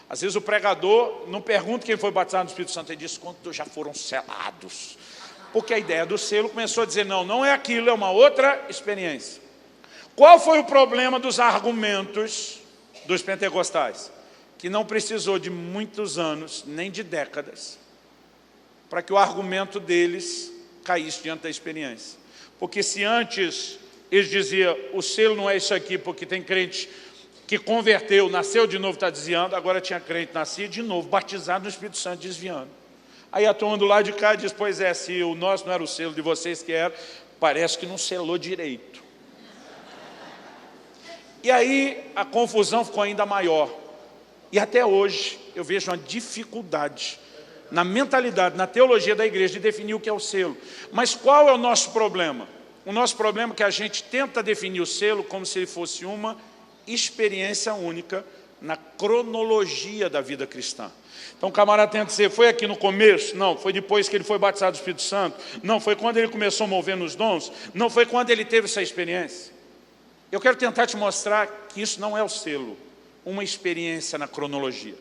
S2: Às vezes o pregador não pergunta quem foi batizado no Espírito Santo, ele diz quantos já foram selados. Porque a ideia do selo começou a dizer: não é aquilo, é uma outra experiência. Qual foi o problema dos argumentos dos pentecostais? Que não precisou de muitos anos, nem de décadas, para que o argumento deles caísse diante da experiência. Porque se antes eles diziam: o selo não é isso aqui, porque tem crente que converteu, nasceu de novo, está desviando. Agora tinha crente nascido de novo, batizado no Espírito Santo, desviando. Aí a turma do lado de cá diz: pois é, se o nosso não era o selo de vocês que era, parece que não selou direito. E aí a confusão ficou ainda maior. E até hoje eu vejo uma dificuldade na mentalidade, na teologia da igreja, de definir o que é o selo. Mas qual é o nosso problema? O nosso problema é que a gente tenta definir o selo como se ele fosse uma experiência única na cronologia da vida cristã. Então o camarada tenta dizer, foi aqui no começo? Não. Foi depois que ele foi batizado do Espírito Santo? Não. Foi quando ele começou a mover nos dons? Não. Foi quando ele teve essa experiência? Eu quero tentar te mostrar que isso não é o selo, uma experiência na cronologia.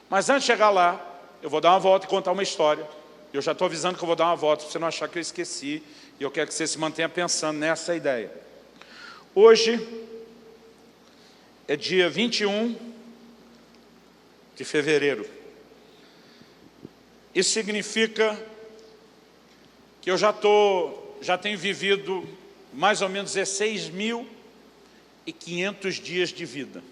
S2: Mas antes de chegar lá, eu vou dar uma volta e contar uma história. Eu já estou avisando que eu vou dar uma volta, para você não achar que eu esqueci. E eu quero que você se mantenha pensando nessa ideia. Hoje é dia 21 de fevereiro. Isso significa que eu já tenho vivido mais ou menos 16.500 dias de vida.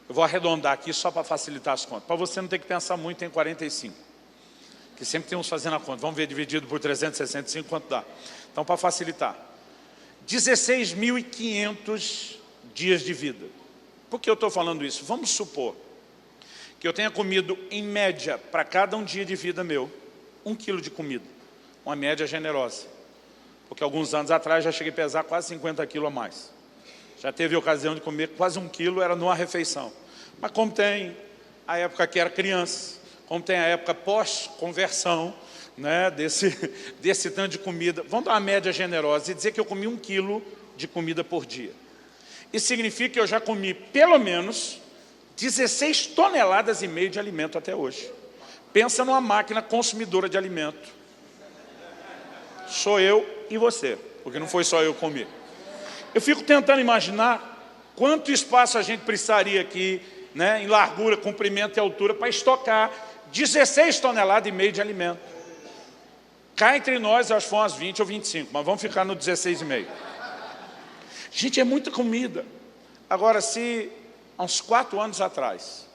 S2: Eu vou arredondar aqui só para facilitar as contas. Para você não ter que pensar muito em 45. Que sempre tem uns fazendo a conta. Vamos ver dividido por 365 quanto dá. Então, para facilitar. 16.500 dias de vida. Por que eu estou falando isso? Vamos supor que eu tenha comido, em média, para cada um dia de vida meu, 1 quilo de comida. Uma média generosa. Porque alguns anos atrás já cheguei a pesar quase 50 quilos a mais. Já teve a ocasião de comer quase 1 quilo, era numa refeição. Mas como tem a época que era criança, como tem a época pós-conversão, né, desse tanto de comida, vamos dar uma média generosa e dizer que eu comi 1 quilo de comida por dia. Isso significa que eu já comi pelo menos 16 toneladas e meio de alimento até hoje. Pensa numa máquina consumidora de alimento. Sou eu e você, porque não foi só eu comer. Eu fico tentando imaginar quanto espaço a gente precisaria aqui, né, em largura, comprimento e altura, para estocar 16 toneladas e meio de alimento. Cá entre nós, acho que foi umas 20 ou 25, mas vamos ficar no 16,5. Gente, é muita comida. Agora, se há uns 4 anos atrás,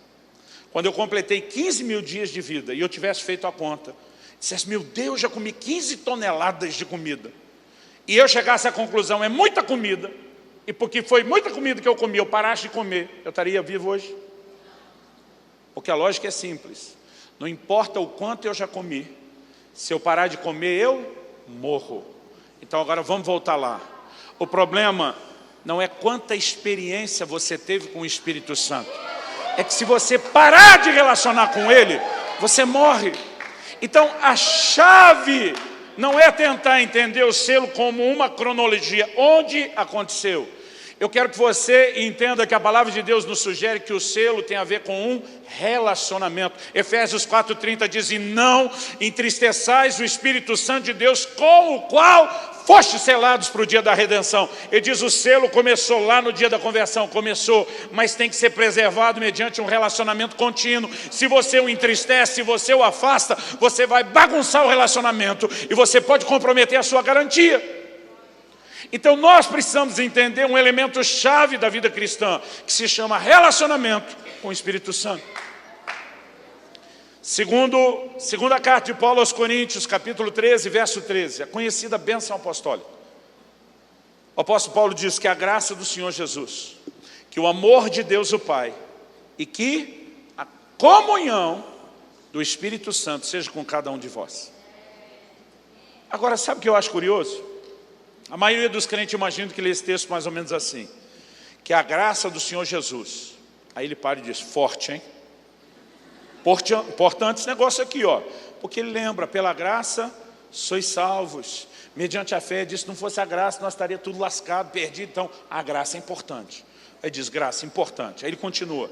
S2: quando eu completei 15 mil dias de vida, e eu tivesse feito a conta, dissesse, meu Deus, já comi 15 toneladas de comida, e eu chegasse à conclusão, é muita comida, e porque foi muita comida que eu comi, eu parasse de comer, eu estaria vivo hoje? Porque a lógica é simples. Não importa o quanto eu já comi, se eu parar de comer, eu morro. Então agora vamos voltar lá. O problema não é quanta experiência você teve com o Espírito Santo. É que se você parar de relacionar com Ele, você morre. Então a chave não é tentar entender o selo como uma cronologia. Onde aconteceu? Eu quero que você entenda que a palavra de Deus nos sugere que o selo tem a ver com um relacionamento. Efésios 4,30 diz, e não entristeçais o Espírito Santo de Deus, com o qual fostes selados para o dia da redenção. Ele diz, o selo começou lá no dia da conversão, começou, mas tem que ser preservado mediante um relacionamento contínuo. Se você o entristece, se você o afasta, você vai bagunçar o relacionamento e você pode comprometer a sua garantia. Então nós precisamos entender um elemento chave da vida cristã, que se chama relacionamento com o Espírito Santo. Segunda carta de Paulo aos Coríntios, capítulo 13, verso 13, a conhecida bênção apostólica. O apóstolo Paulo diz que a graça do Senhor Jesus, que o amor de Deus o Pai e que a comunhão do Espírito Santo seja com cada um de vós. Agora, sabe o que eu acho curioso? A maioria dos crentes imagina que lê esse texto mais ou menos assim, que a graça do Senhor Jesus, aí ele para e diz, forte, hein? Importante esse negócio aqui, ó, porque ele lembra, pela graça sois salvos, mediante a fé. Diz, se não fosse a graça, nós estaríamos tudo lascado, perdido. Então, a graça é importante. Aí diz, graça, importante. Aí ele continua,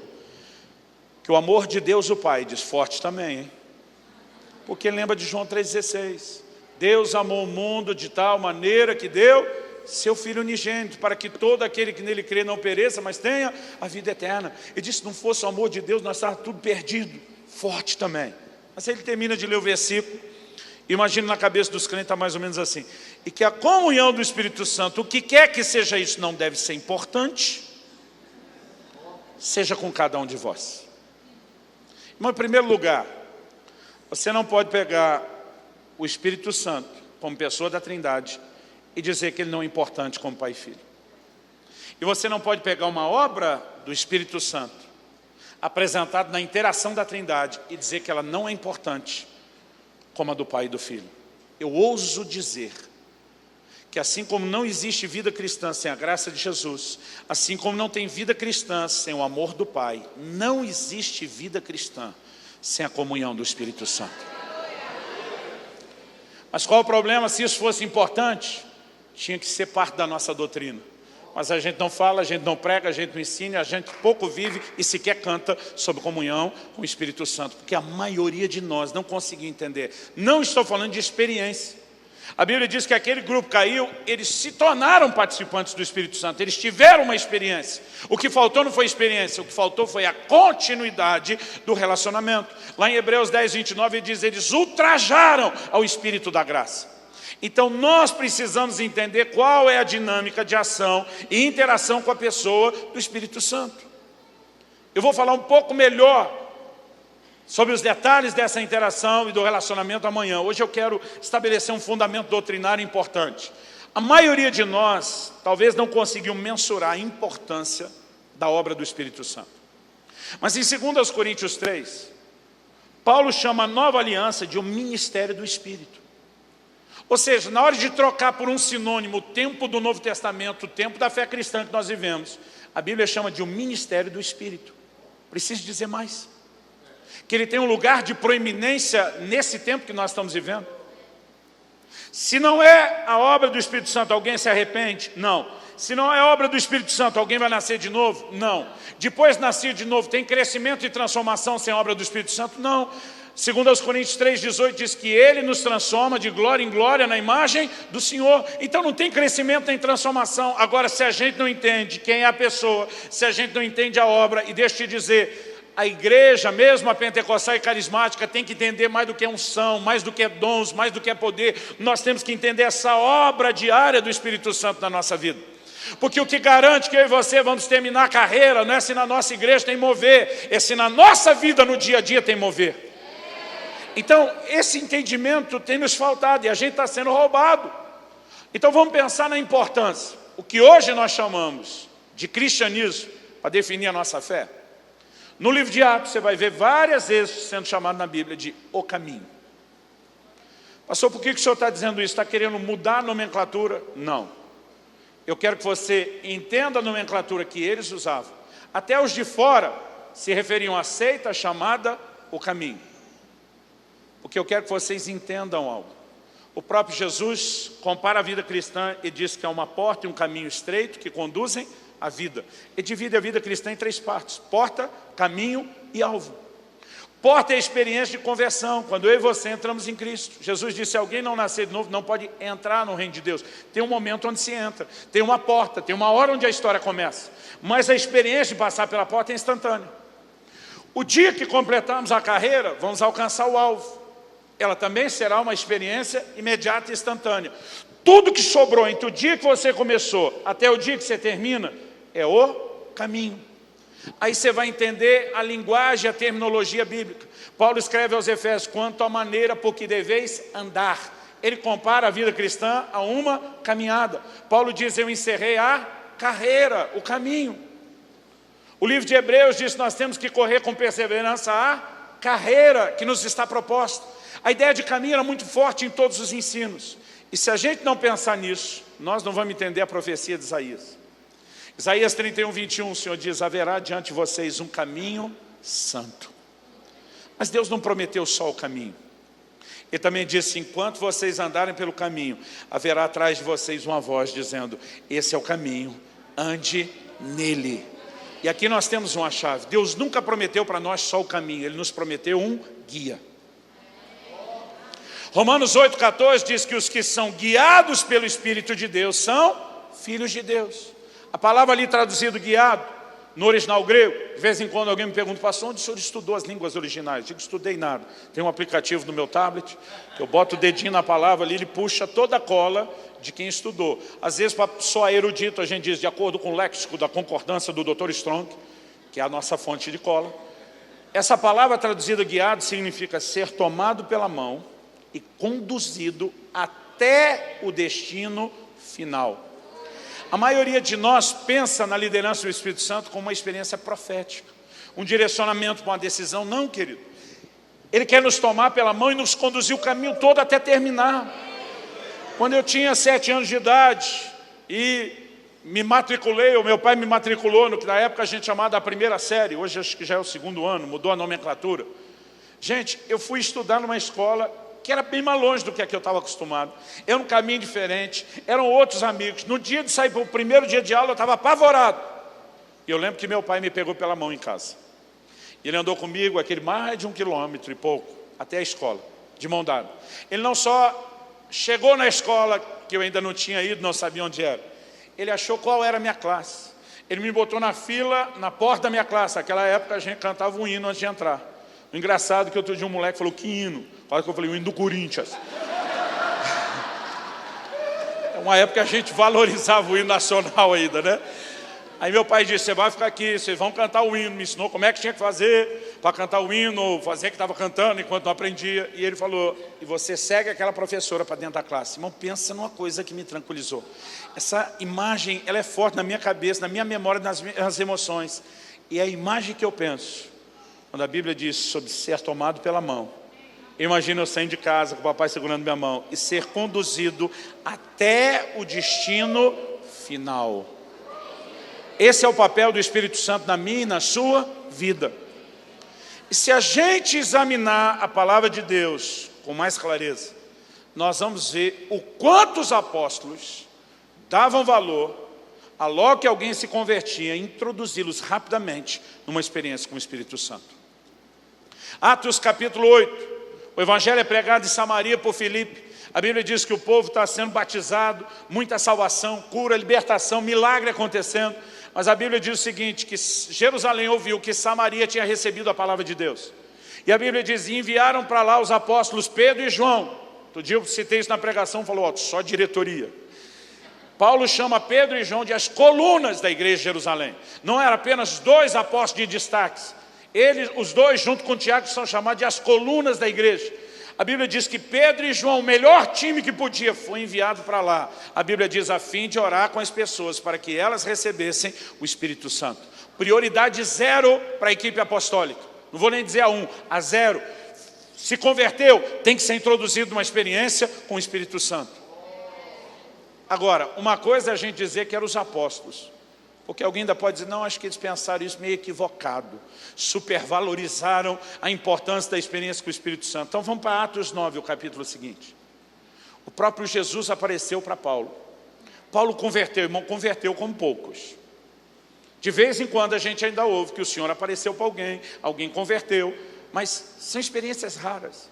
S2: que o amor de Deus o Pai, diz, forte também, hein? Porque ele lembra de João 3,16. Deus amou o mundo de tal maneira que deu seu Filho unigênito, para que todo aquele que nele crê não pereça, mas tenha a vida eterna. Ele disse, se não fosse o amor de Deus, nós estávamos tudo perdido. Forte também. Mas ele termina de ler o versículo, imagina na cabeça dos crentes, está mais ou menos assim, e que a comunhão do Espírito Santo, o que quer que seja isso, não deve ser importante, seja com cada um de vós. Mas, em primeiro lugar, você não pode pegar o Espírito Santo como pessoa da Trindade e dizer que ele não é importante como Pai e Filho. E você não pode pegar uma obra do Espírito Santo apresentada na interação da Trindade e dizer que ela não é importante como a do Pai e do Filho. Eu ouso dizer que assim como não existe vida cristã sem a graça de Jesus, assim como não tem vida cristã sem o amor do Pai, não existe vida cristã sem a comunhão do Espírito Santo. Mas qual o problema? Se isso fosse importante, tinha que ser parte da nossa doutrina. Mas a gente não fala, a gente não prega, a gente não ensina, a gente pouco vive e sequer canta sobre comunhão com o Espírito Santo, porque a maioria de nós não conseguiu entender. Não estou falando de experiência. A Bíblia diz que aquele grupo caiu, eles se tornaram participantes do Espírito Santo, eles tiveram uma experiência. O que faltou não foi experiência, o que faltou foi a continuidade do relacionamento. Lá em Hebreus 10, 29, ele diz, eles ultrajaram ao Espírito da graça. Então nós precisamos entender qual é a dinâmica de ação e interação com a pessoa do Espírito Santo. Eu vou falar um pouco melhor sobre os detalhes dessa interação e do relacionamento amanhã. Hoje eu quero estabelecer um fundamento doutrinário importante. A maioria de nós talvez não conseguiu mensurar a importância da obra do Espírito Santo. Mas em 2 Coríntios 3, Paulo chama a nova aliança de um ministério do Espírito. Ou seja, na hora de trocar por um sinônimo o tempo do Novo Testamento, o tempo da fé cristã que nós vivemos, a Bíblia chama de um ministério do Espírito. Preciso dizer mais. Que ele tem um lugar de proeminência nesse tempo que nós estamos vivendo. Se não é a obra do Espírito Santo, alguém se arrepende? Não. Se não é obra do Espírito Santo, alguém vai nascer de novo? Não. Depois de nascer de novo, tem crescimento e transformação sem a obra do Espírito Santo? Não. 2 Coríntios 3,18 diz que Ele nos transforma de glória em glória na imagem do Senhor. Então não tem crescimento nem transformação. Agora, se a gente não entende quem é a pessoa, se a gente não entende a obra, e deixa eu te dizer, a igreja, mesmo a pentecostal e carismática, tem que entender mais do que unção, mais do que dons, mais do que poder. Nós temos que entender essa obra diária do Espírito Santo na nossa vida. Porque o que garante que eu e você vamos terminar a carreira não é se na nossa igreja tem mover, é se na nossa vida, no dia a dia, tem mover. Então, esse entendimento tem nos faltado e a gente está sendo roubado. Então, vamos pensar na importância. O que hoje nós chamamos de cristianismo, para definir a nossa fé. No livro de Atos, você vai ver várias vezes sendo chamado na Bíblia de o caminho. Pastor, por que o senhor está dizendo isso? Está querendo mudar a nomenclatura? Não. Eu quero que você entenda a nomenclatura que eles usavam. Até os de fora se referiam à seita chamada o caminho. Porque eu quero que vocês entendam algo. O próprio Jesus compara a vida cristã e diz que é uma porta e um caminho estreito que conduzem a vida. E divide a vida cristã em 3 partes: porta, caminho e alvo. Porta é a experiência de conversão, quando eu e você entramos em Cristo. Jesus disse, se alguém não nascer de novo, não pode entrar no reino de Deus. Tem um momento onde se entra, tem uma porta, tem uma hora onde a história começa. Mas a experiência de passar pela porta é instantânea. O dia que completarmos a carreira, vamos alcançar o alvo. Ela também será uma experiência imediata e instantânea. Tudo que sobrou entre o dia que você começou até o dia que você termina, é o caminho. Aí você vai entender a linguagem, a terminologia bíblica. Paulo escreve aos Efésios, quanto à maneira por que deveis andar. Ele compara a vida cristã a uma caminhada. Paulo diz, eu encerrei a carreira, o caminho. O livro de Hebreus diz que nós temos que correr com perseverança a carreira que nos está proposta. A ideia de caminho era muito forte em todos os ensinos. E se a gente não pensar nisso, nós não vamos entender a profecia de Isaías. Isaías 31, 21, o Senhor diz, haverá diante de vocês um caminho santo. Mas Deus não prometeu só o caminho. Ele também disse, enquanto vocês andarem pelo caminho, haverá atrás de vocês uma voz dizendo, esse é o caminho, ande nele. E aqui nós temos uma chave. Deus nunca prometeu para nós só o caminho, Ele nos prometeu um guia. Romanos 8,14 diz que os que são guiados pelo Espírito de Deus são filhos de Deus. A palavra ali traduzida guiado, no original grego, de vez em quando alguém me pergunta, pastor, onde o senhor estudou as línguas originais? Eu digo, estudei nada. Tem um aplicativo no meu tablet, que eu boto o dedinho na palavra ali, ele puxa toda a cola de quem estudou. Às vezes, para só erudito, a gente diz, de acordo com o léxico da concordância do Dr. Strong, que é a nossa fonte de cola. Essa palavra traduzida guiado significa ser tomado pela mão e conduzido até o destino final. A maioria de nós pensa na liderança do Espírito Santo como uma experiência profética, um direcionamento para uma decisão. Não, querido. Ele quer nos tomar pela mão e nos conduzir o caminho todo até terminar. Quando eu tinha 7 anos de idade e me matriculei, o meu pai me matriculou no que na época a gente chamava da primeira série, hoje acho que já é o 2º ano, mudou a nomenclatura. Gente, eu fui estudar numa escola que era bem mais longe do que a que eu estava acostumado. Era um caminho diferente, eram outros amigos. No dia de sair para o primeiro dia de aula, eu estava apavorado. E eu lembro que meu pai me pegou pela mão em casa. Ele andou comigo aquele mais de 1 quilômetro e pouco, até a escola, de mão dada. Ele não só chegou na escola, que eu ainda não tinha ido, não sabia onde era. Ele achou qual era a minha classe. Ele me botou na fila, na porta da minha classe. Naquela época a gente cantava um hino antes de entrar. O engraçado é que outro dia um moleque falou, que hino? Quase que eu falei, o hino do Corinthians. É uma época que a gente valorizava o hino nacional ainda, né? Aí meu pai disse, você vai ficar aqui, vocês vão cantar o hino. Me ensinou como é que tinha que fazer para cantar o hino, fazer que estava cantando enquanto não aprendia. E ele falou, e você segue aquela professora para dentro da classe. Irmão, pensa numa coisa que me tranquilizou. Essa imagem, ela é forte na minha cabeça, na minha memória, nas minhas emoções. E a imagem que eu penso, quando a Bíblia diz sobre ser tomado pela mão, eu imagino eu saindo de casa com o papai segurando minha mão e ser conduzido até o destino final. Esse é o papel do Espírito Santo na minha e na sua vida. E se a gente examinar a palavra de Deus com mais clareza, nós vamos ver o quanto os apóstolos davam valor a logo que alguém se convertia, introduzi-los rapidamente numa experiência com o Espírito Santo. Atos capítulo 8, o evangelho é pregado em Samaria por Filipe. A Bíblia diz que o povo está sendo batizado, muita salvação, cura, libertação, milagre acontecendo. Mas a Bíblia diz o seguinte, que Jerusalém ouviu que Samaria tinha recebido a palavra de Deus. E a Bíblia diz, e enviaram para lá os apóstolos Pedro e João. Outro dia eu citei isso na pregação, falou, só diretoria. Paulo chama Pedro e João de as colunas da igreja de Jerusalém. Não eram apenas 2 apóstolos de destaques. Eles, os 2, junto com Tiago, são chamados de as colunas da igreja. A Bíblia diz que Pedro e João, o melhor time que podia, foi enviado para lá. A Bíblia diz a fim de orar com as pessoas, para que elas recebessem o Espírito Santo. Prioridade 0 para a equipe apostólica. Não vou nem dizer a 1, a 0. Se converteu, tem que ser introduzido numa experiência com o Espírito Santo. Agora, uma coisa é a gente dizer que eram os apóstolos. Porque alguém ainda pode dizer, não, acho que eles pensaram isso meio equivocado. Supervalorizaram a importância da experiência com o Espírito Santo. Então vamos para Atos 9, o capítulo seguinte. O próprio Jesus apareceu para Paulo. Paulo converteu, irmão, converteu como poucos. De vez em quando a gente ainda ouve que o Senhor apareceu para alguém, alguém converteu, mas são experiências raras.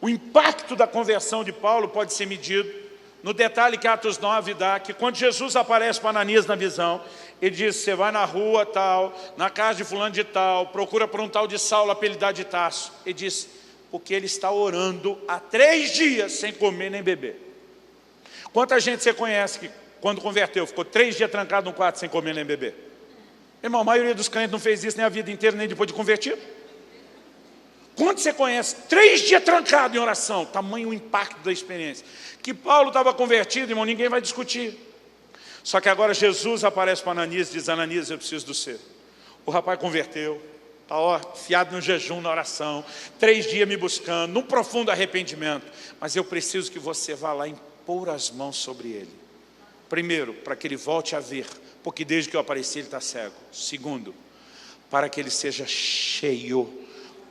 S2: O impacto da conversão de Paulo pode ser medido no detalhe que Atos 9 dá, que quando Jesus aparece para Ananias na visão, ele diz, você vai na rua tal, na casa de fulano de tal, procura por um tal de Saulo, apelidado de Tarso. Ele diz, porque ele está orando há 3 dias sem comer nem beber. Quanta gente você conhece que quando converteu, ficou 3 dias trancado num quarto sem comer nem beber? Irmão, a maioria dos crentes não fez isso nem a vida inteira, nem depois de convertido. Quando você conhece 3 dias trancado em oração, tamanho o impacto da experiência. Que Paulo estava convertido, irmão, ninguém vai discutir. Só que agora Jesus aparece para Ananias e diz, Ananias, eu preciso do seu. O rapaz converteu, está fiado no jejum, na oração, 3 dias me buscando, num profundo arrependimento. Mas eu preciso que você vá lá e impor as mãos sobre ele. Primeiro, para que ele volte a ver, porque desde que eu apareci ele está cego. Segundo, para que ele seja cheio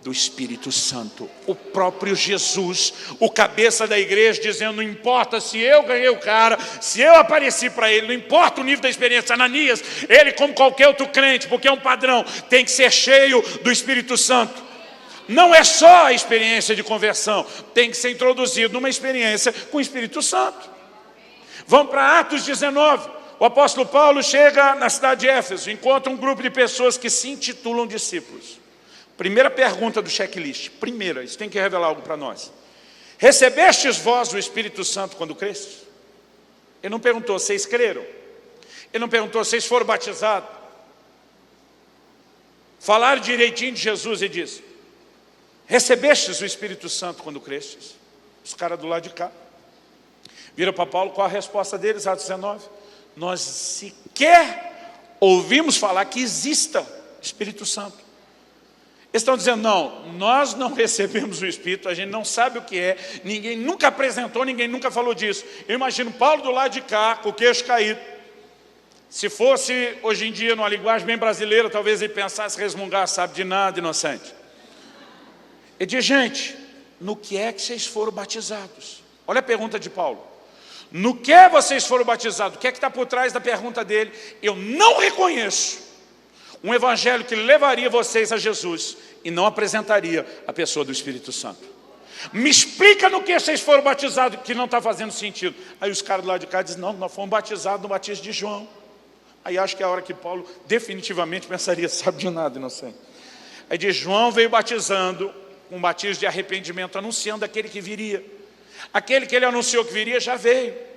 S2: do Espírito Santo. O próprio Jesus, o cabeça da igreja, dizendo, não importa se eu ganhei o cara, se eu apareci para ele, não importa o nível da experiência. Ananias, ele como qualquer outro crente, porque é um padrão, tem que ser cheio do Espírito Santo. Não é só a experiência de conversão, tem que ser introduzido numa experiência com o Espírito Santo. Vamos para Atos 19. O apóstolo Paulo chega na cidade de Éfeso, encontra um grupo de pessoas que se intitulam discípulos. Primeira pergunta do checklist. Primeira, isso tem que revelar algo para nós. Recebestes vós o Espírito Santo quando crestes? Ele não perguntou, vocês creram? Ele não perguntou, vocês foram batizados? Falaram direitinho de Jesus e disse, recebestes o Espírito Santo quando crestes? Os caras do lado de cá. Viram para Paulo, qual a resposta deles? Atos 19. Nós sequer ouvimos falar que exista Espírito Santo. Eles estão dizendo, não, nós não recebemos o Espírito, a gente não sabe o que é, ninguém nunca apresentou, ninguém nunca falou disso. Eu imagino Paulo do lado de cá, com o queixo caído. Se fosse hoje em dia, numa linguagem bem brasileira, talvez ele pensasse, resmungasse, sabe de nada, inocente. Ele diz, gente, no que é que vocês foram batizados? Olha a pergunta de Paulo. No que vocês foram batizados? O que é que está por trás da pergunta dele? Eu não reconheço um evangelho que levaria vocês a Jesus e não apresentaria a pessoa do Espírito Santo. Me explica no que vocês foram batizados, que não está fazendo sentido. Aí os caras do lado de cá dizem, não, nós fomos batizados no batismo de João. Aí acho que é a hora que Paulo definitivamente pensaria, sabe de nada, inocente. Aí diz, João veio batizando, um batismo de arrependimento, anunciando aquele que viria. Aquele que ele anunciou que viria já veio.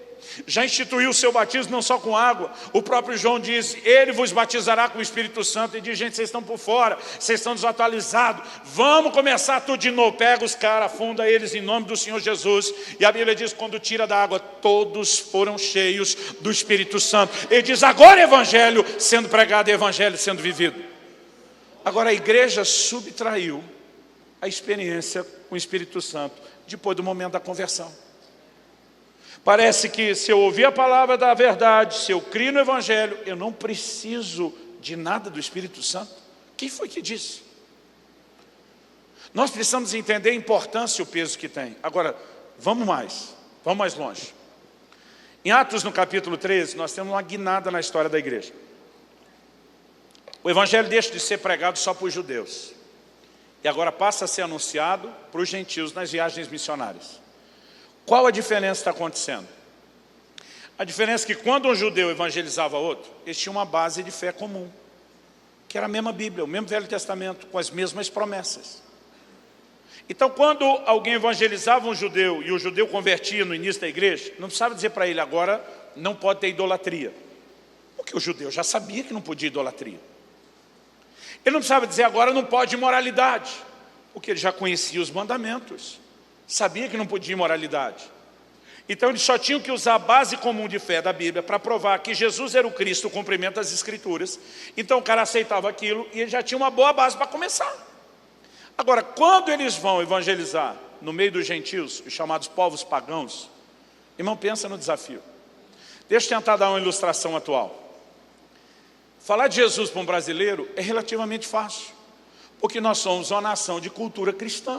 S2: Já instituiu o seu batismo não só com água. O próprio João disse, ele vos batizará com o Espírito Santo. E diz, gente, vocês estão por fora, vocês estão desatualizados, vamos começar tudo de novo. Pega os caras, afunda eles em nome do Senhor Jesus. E a Bíblia diz, quando tira da água, todos foram cheios do Espírito Santo. Ele diz, agora é evangelho sendo pregado e evangelho sendo vivido. Agora a igreja subtraiu a experiência com o Espírito Santo depois do momento da conversão. Parece que se eu ouvir a palavra da verdade, se eu crio no evangelho, eu não preciso de nada do Espírito Santo. Quem foi que disse? Nós precisamos entender a importância e o peso que tem. Agora, vamos mais longe. Em Atos, no capítulo 13, nós temos uma guinada na história da igreja. O evangelho deixa de ser pregado só para os judeus. E agora passa a ser anunciado para os gentios nas viagens missionárias. Qual a diferença que está acontecendo? A diferença é que quando um judeu evangelizava outro, eles tinham uma base de fé comum, que era a mesma Bíblia, o mesmo Velho Testamento, com as mesmas promessas. Então, quando alguém evangelizava um judeu e o judeu convertia no início da igreja, não precisava dizer para ele, agora não pode ter idolatria. Porque o judeu já sabia que não podia idolatria. Ele não precisava dizer, agora não pode imoralidade, porque ele já conhecia os mandamentos. Sabia que não podia imoralidade. Então eles só tinham que usar a base comum de fé da Bíblia para provar que Jesus era o Cristo, o cumprimento das Escrituras. Então o cara aceitava aquilo e ele já tinha uma boa base para começar. Agora, quando eles vão evangelizar no meio dos gentios, os chamados povos pagãos, irmão, pensa no desafio. Deixa eu tentar dar uma ilustração atual. Falar de Jesus para um brasileiro é relativamente fácil, porque nós somos uma nação de cultura cristã.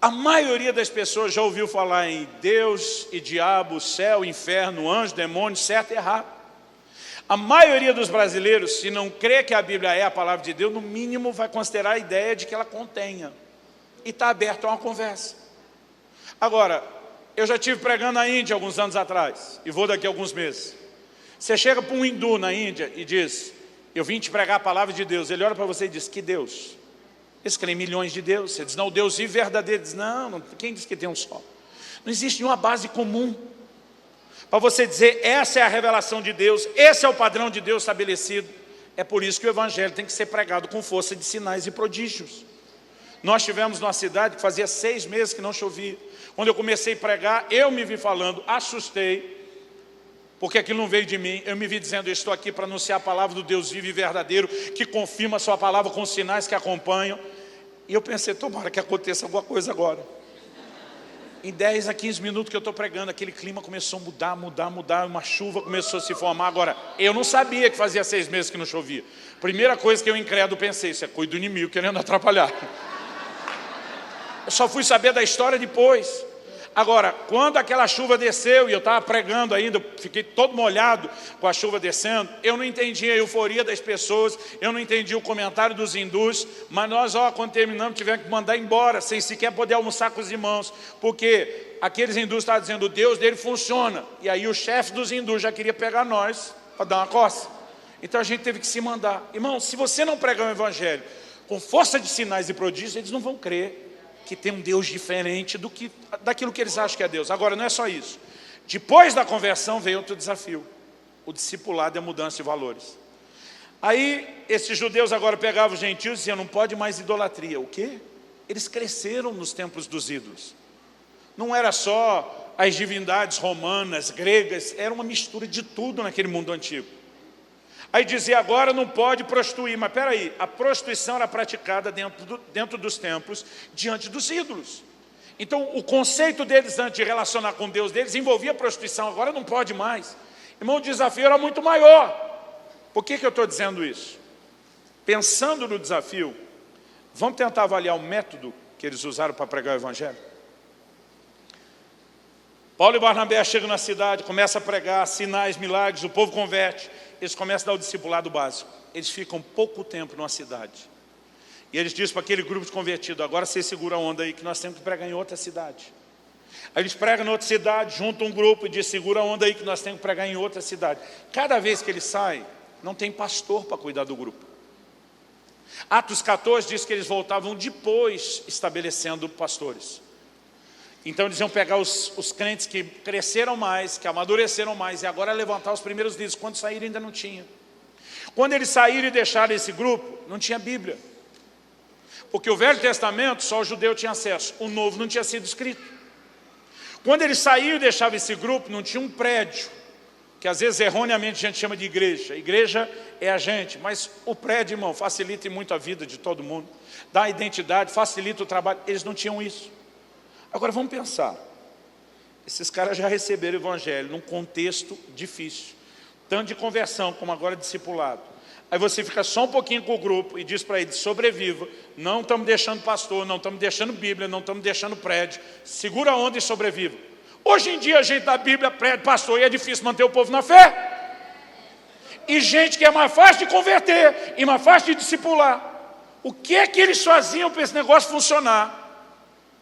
S2: A maioria das pessoas já ouviu falar em Deus e diabo, céu, inferno, anjo, demônio, certo e errado. A maioria dos brasileiros, se não crê que a Bíblia é a palavra de Deus, no mínimo vai considerar a ideia de que ela contenha. E está aberto a uma conversa. Agora, eu já estive pregando na Índia alguns anos atrás, e vou daqui a alguns meses. Você chega para um hindu na Índia e diz, eu vim te pregar a palavra de Deus. Ele olha para você e diz, que Deus? Eles creem em milhões de deuses. Você diz, não, o Deus vivo verdadeiro. Diz, não, quem diz que tem um só? Não existe nenhuma base comum para você dizer, essa é a revelação de Deus, esse é o padrão de Deus estabelecido. É por isso que o evangelho tem que ser pregado com força de sinais e prodígios. Nós tivemos numa cidade que fazia 6 meses que não chovia. Quando eu comecei a pregar, eu me vi falando, assustei, porque aquilo não veio de mim. Eu me vi dizendo, eu estou aqui para anunciar a palavra do Deus vivo e verdadeiro, que confirma a sua palavra com os sinais que acompanham. E eu pensei, tomara que aconteça alguma coisa agora. Em 10 a 15 minutos que eu estou pregando, aquele clima começou a mudar, uma chuva começou a se formar. Agora, eu não sabia que fazia 6 meses que não chovia. Primeira coisa que eu incrédulo pensei, isso é coisa do inimigo querendo atrapalhar. Eu só fui saber da história depois. Agora, quando aquela chuva desceu e eu estava pregando ainda, fiquei todo molhado com a chuva descendo, eu não entendi a euforia das pessoas, eu não entendi o comentário dos hindus, mas nós, quando terminamos, tivemos que mandar embora, sem sequer poder almoçar com os irmãos, porque aqueles hindus estavam dizendo, o Deus dele funciona, e aí o chefe dos hindus já queria pegar nós para dar uma coça. Então a gente teve que se mandar. Irmão, se você não pregar o evangelho com força de sinais e prodígios, eles não vão crer que tem um Deus diferente daquilo que eles acham que é Deus. Agora, não é só isso. Depois da conversão veio outro desafio. O discipulado e a mudança de valores. Aí, esses judeus agora pegavam os gentios e diziam, não pode mais idolatria. O quê? Eles cresceram nos templos dos ídolos. Não era só as divindades romanas, gregas, era uma mistura de tudo naquele mundo antigo. Aí dizia, agora não pode prostituir. Mas peraí, a prostituição era praticada dentro dos templos, diante dos ídolos. Então o conceito deles antes de relacionar com Deus deles envolvia a prostituição, agora não pode mais. Irmão, o desafio era muito maior. Por que eu estou dizendo isso? Pensando no desafio, vamos tentar avaliar o método que eles usaram para pregar o Evangelho? Paulo e Barnabé chegam na cidade, começam a pregar, sinais, milagres, o povo converte. Eles começam a dar o discipulado básico. Eles ficam pouco tempo numa cidade. E eles dizem para aquele grupo de convertidos, agora vocês seguram a onda aí, que nós temos que pregar em outra cidade. Aí eles pregam em outra cidade, juntam um grupo e dizem, segura a onda aí, que nós temos que pregar em outra cidade. Cada vez que eles saem, não tem pastor para cuidar do grupo. Atos 14 diz que eles voltavam depois estabelecendo pastores. Então eles iam pegar os crentes que cresceram mais, que amadureceram mais, e agora levantar os primeiros líderes. Quando saíram ainda não tinha. Quando eles saíram e deixaram esse grupo, não tinha Bíblia. Porque o Velho Testamento só o judeu tinha acesso, o Novo não tinha sido escrito. Quando eles saíram e deixavam esse grupo, não tinha um prédio, que às vezes erroneamente a gente chama de igreja. A igreja é a gente, mas o prédio, irmão, facilita muito a vida de todo mundo. Dá identidade, facilita o trabalho. Eles não tinham isso. Agora vamos pensar, esses caras já receberam o Evangelho num contexto difícil, tanto de conversão como agora discipulado. Aí você fica só um pouquinho com o grupo e diz para eles, sobreviva, não estamos deixando pastor, não estamos deixando Bíblia, não estamos deixando prédio, segura a onda e sobreviva. Hoje em dia a gente dá Bíblia, prédio, pastor, e é difícil manter o povo na fé. E gente que é mais fácil de converter e mais fácil de discipular. O que é que eles faziam para esse negócio funcionar?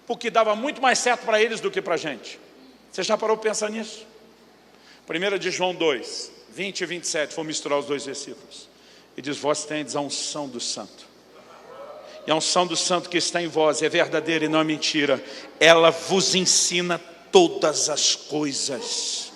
S2: Porque dava muito mais certo para eles do que para a gente. Você já parou para pensar nisso? 1 de João 2, 20 e 27, vou misturar os dois versículos. E diz, vós tendes a unção do santo. E a unção do santo que está em vós é verdadeira e não é mentira. Ela vos ensina todas as coisas.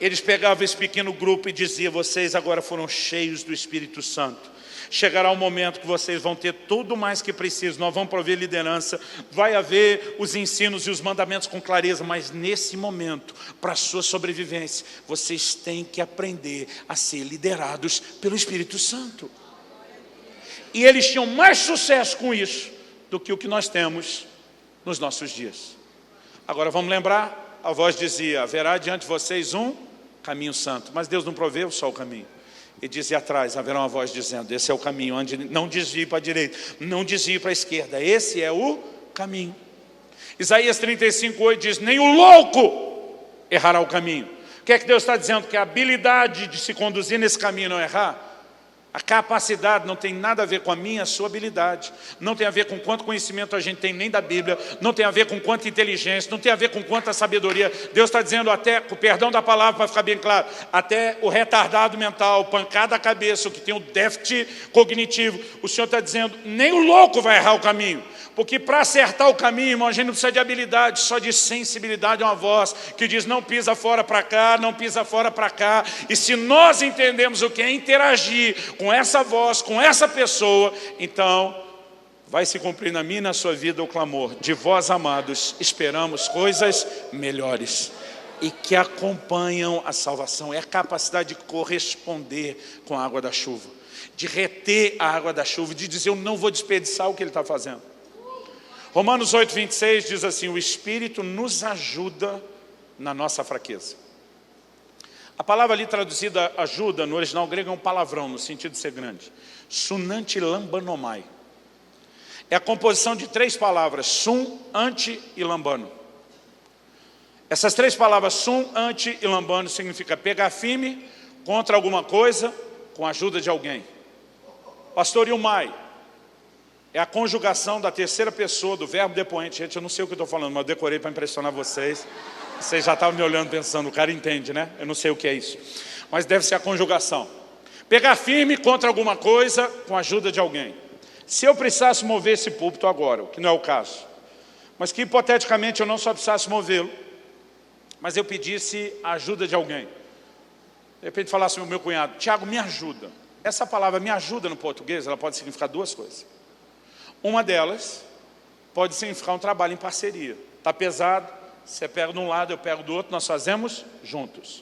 S2: Eles pegavam esse pequeno grupo e diziam, vocês agora foram cheios do Espírito Santo. Chegará um momento que vocês vão ter tudo mais que precisam. Nós vamos prover liderança, vai haver os ensinos e os mandamentos com clareza, mas nesse momento, para a sua sobrevivência, vocês têm que aprender a ser liderados pelo Espírito Santo. E eles tinham mais sucesso com isso do que o que nós temos nos nossos dias. Agora vamos lembrar, a voz dizia, haverá diante de vocês um caminho santo, mas Deus não proveu só o caminho. E dizia atrás, haverá uma voz dizendo, esse é o caminho, onde não desvie para a direita, não desvie para a esquerda, esse é o caminho. Isaías 35:8 diz, nem o louco errará o caminho. O que é que Deus está dizendo? Que a habilidade de se conduzir nesse caminho não errar, a capacidade não tem nada a ver com a minha, a sua habilidade. Não tem a ver com quanto conhecimento a gente tem nem da Bíblia. Não tem a ver com quanta inteligência. Não tem a ver com quanta sabedoria. Deus está dizendo até, com o perdão da palavra para ficar bem claro, até o retardado mental, o pancada à cabeça, o que tem o déficit cognitivo. O Senhor está dizendo, nem o louco vai errar o caminho. Porque para acertar o caminho, irmão, a gente não precisa de habilidade, só de sensibilidade, uma voz que diz, não pisa fora para cá, não pisa fora para cá. E se nós entendemos o que é interagir com essa voz, com essa pessoa, então vai se cumprir na minha e na sua vida o clamor de vós, amados, esperamos coisas melhores e que acompanham a salvação. É a capacidade de corresponder com a água da chuva, de reter a água da chuva, de dizer, eu não vou desperdiçar o que ele está fazendo. Romanos 8:26 diz assim, o Espírito nos ajuda na nossa fraqueza. A palavra ali traduzida ajuda, no original grego é um palavrão, no sentido de ser grande. Sunanti lambanomai. É a composição de 3 palavras, sum, anti e lambano. Essas 3 palavras, sum, anti e lambano, significa pegar firme contra alguma coisa com a ajuda de alguém. Pastor Ilmai. É a conjugação da terceira pessoa do verbo depoente. Gente, eu não sei o que eu estou falando, mas eu decorei para impressionar vocês. Vocês já estavam me olhando pensando, o cara entende, né? Eu não sei o que é isso. Mas deve ser a conjugação. Pegar firme contra alguma coisa com a ajuda de alguém. Se eu precisasse mover esse púlpito agora, o que não é o caso, mas que hipoteticamente eu não só precisasse movê-lo, mas eu pedisse a ajuda de alguém. De repente falasse ao meu cunhado, Tiago, me ajuda. Essa palavra me ajuda no português, ela pode significar 2 coisas. Uma delas pode significar um trabalho em parceria. Está pesado, você pega de um lado, eu pego do outro, nós fazemos juntos.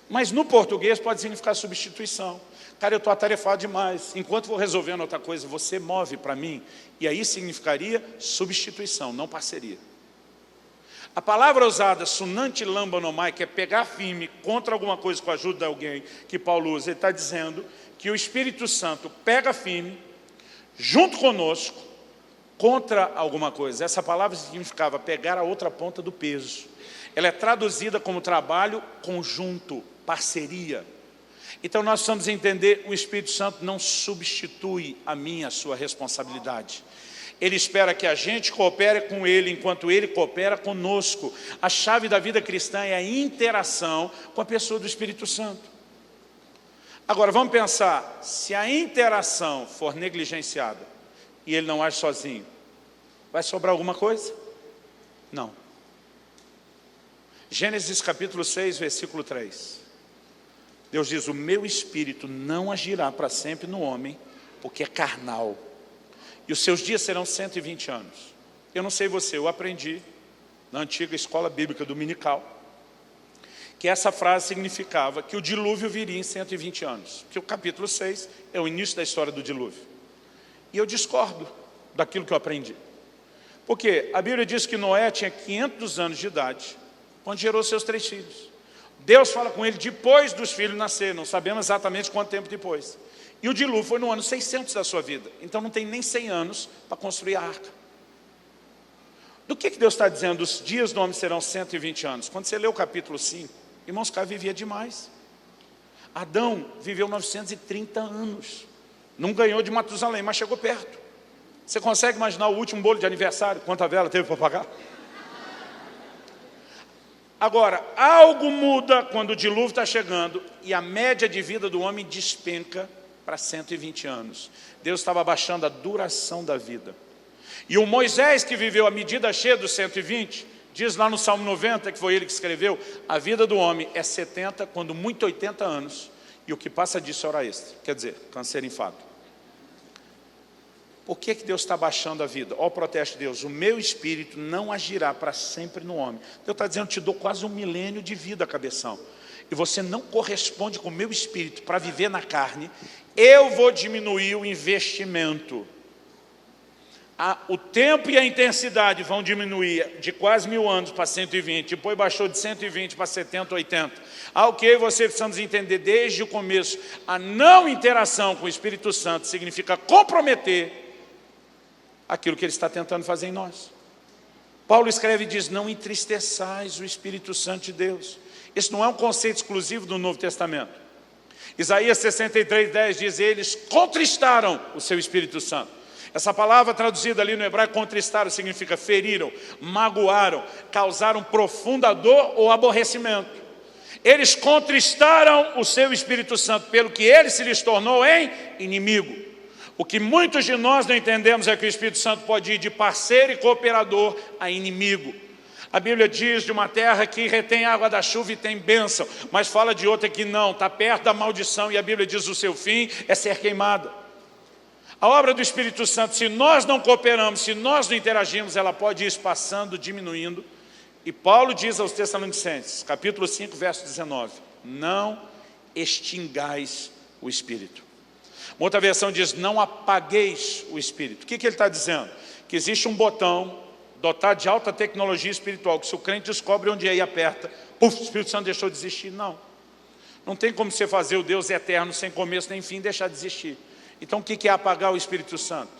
S2: Mas no português pode significar substituição. Cara, eu estou atarefado demais. Enquanto vou resolvendo outra coisa, você move para mim. E aí significaria substituição, não parceria. A palavra usada, sunanti lambanomai, que é pegar firme contra alguma coisa com a ajuda de alguém, que Paulo usa, ele está dizendo que o Espírito Santo pega firme, junto conosco, contra alguma coisa. Essa palavra significava pegar a outra ponta do peso. Ela é traduzida como trabalho conjunto, parceria. Então nós precisamos entender, o Espírito Santo não substitui a minha, a sua responsabilidade. Ele espera que a gente coopere com Ele, enquanto Ele coopera conosco. A chave da vida cristã é a interação com a pessoa do Espírito Santo. Agora vamos pensar, se a interação for negligenciada e Ele não age sozinho, vai sobrar alguma coisa? Não. Gênesis capítulo 6, versículo 3. Deus diz, o meu espírito não agirá para sempre no homem, porque é carnal. E os seus dias serão 120 anos. Eu não sei você, eu aprendi na antiga escola bíblica dominical, que essa frase significava que o dilúvio viria em 120 anos. Que o capítulo 6 é o início da história do dilúvio. E eu discordo daquilo que eu aprendi. Porque a Bíblia diz que Noé tinha 500 anos de idade, quando gerou seus 3 filhos. Deus fala com ele depois dos filhos nascerem, não sabemos exatamente quanto tempo depois. E o dilúvio foi no ano 600 da sua vida. Então não tem nem 100 anos para construir a arca. Do que Deus está dizendo? Os dias do homem serão 120 anos. Quando você lê o capítulo 5, irmãos, cara vivia demais. Adão viveu 930 anos. Não ganhou de Matusalém, mas chegou perto. Você consegue imaginar o último bolo de aniversário? Quanta vela teve para pagar? Agora, algo muda quando o dilúvio está chegando e a média de vida do homem despenca para 120 anos. Deus estava abaixando a duração da vida. E o Moisés, que viveu a medida cheia dos 120, diz lá no Salmo 90, que foi ele que escreveu, a vida do homem é 70, quando muito 80 anos, e o que passa disso é hora extra, quer dizer, câncer infarto. Por que Deus está baixando a vida? Olha o protesto de Deus, o meu espírito não agirá para sempre no homem. Deus está dizendo, te dou quase 1 milênio de vida, cabeção. E você não corresponde com o meu espírito para viver na carne, eu vou diminuir o investimento. O tempo e a intensidade vão diminuir de quase 1000 anos para 120, depois baixou de 120 para 70, 80. O que você precisamos entender desde o começo, a não interação com o Espírito Santo significa comprometer aquilo que Ele está tentando fazer em nós. Paulo escreve e diz, não entristeçais o Espírito Santo de Deus. Esse não é um conceito exclusivo do Novo Testamento. Isaías 63:10 diz, eles contristaram o seu Espírito Santo. Essa palavra traduzida ali no hebraico, contristaram, significa feriram, magoaram, causaram profunda dor ou aborrecimento. Eles contristaram o seu Espírito Santo, pelo que ele se lhes tornou em inimigo. O que muitos de nós não entendemos é que o Espírito Santo pode ir de parceiro e cooperador a inimigo. A Bíblia diz de uma terra que retém água da chuva e tem bênção, mas fala de outra que não, está perto da maldição, e a Bíblia diz o seu fim é ser queimada. A obra do Espírito Santo, se nós não cooperamos, se nós não interagimos, ela pode ir espaçando, diminuindo. E Paulo diz aos Tessalonicenses, capítulo 5, verso 19, não extingais o Espírito. Uma outra versão diz, não apagueis o Espírito. O que ele está dizendo? Que existe um botão dotado de alta tecnologia espiritual, que se o crente descobre onde é e aperta, puf, o Espírito Santo deixou de existir. Não. Não tem como você fazer o Deus eterno, sem começo nem fim, deixar de existir. Então o que é apagar o Espírito Santo?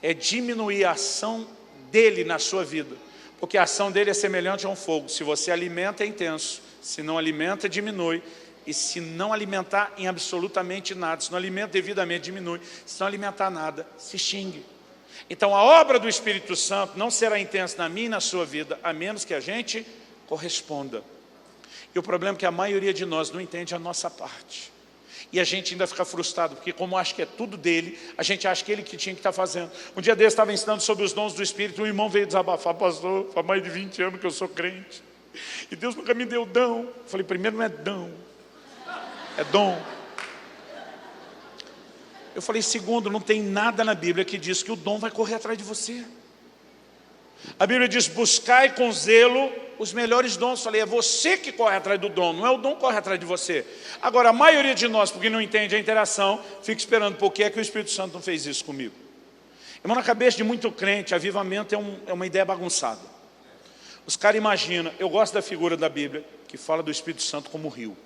S2: É diminuir a ação dele na sua vida. Porque a ação dele é semelhante a um fogo. Se você alimenta, é intenso. Se não alimenta, diminui. E se não alimentar em absolutamente nada, se não alimenta devidamente, diminui. Se não alimentar nada, se extingue. Então a obra do Espírito Santo não será intensa na minha e na sua vida, a menos que a gente corresponda. E o problema é que a maioria de nós não entende a nossa parte. E a gente ainda fica frustrado, porque como acha que é tudo dele, a gente acha que ele que tinha que estar fazendo. Um dia desse estava ensinando sobre os dons do Espírito, um irmão veio desabafar, pastor, faz mais de 20 anos que eu sou crente. E Deus nunca me deu dom. Eu falei, primeiro não é dom, é dom. Eu falei, segundo, não tem nada na Bíblia que diz que o dom vai correr atrás de você. A Bíblia diz, buscai com zelo os melhores dons. Falei, é você que corre atrás do dom, não é o dom que corre atrás de você. Agora, a maioria de nós, porque não entende a interação, fica esperando por que é que o Espírito Santo não fez isso comigo. Irmão, na cabeça de muito crente, avivamento é uma ideia bagunçada. Os caras imaginam, eu gosto da figura da Bíblia, que fala do Espírito Santo como rio.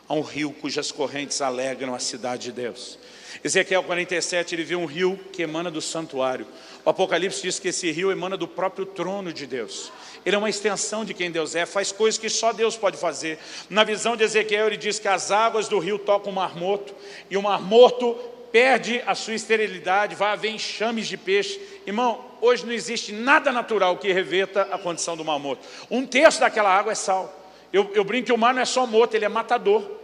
S2: Há um rio cujas correntes alegram a cidade de Deus. Ezequiel 47, ele vê um rio que emana do santuário. O Apocalipse diz que esse rio emana do próprio trono de Deus. Ele é uma extensão de quem Deus é, faz coisas que só Deus pode fazer. Na visão de Ezequiel, ele diz que as águas do rio tocam o Mar Morto, e o Mar Morto perde a sua esterilidade, vai haver enxames de peixe. Irmão, hoje não existe nada natural que reverta a condição do Mar Morto. 1/3 daquela água é sal. Eu brinco que o mar não é só morto, ele é matador.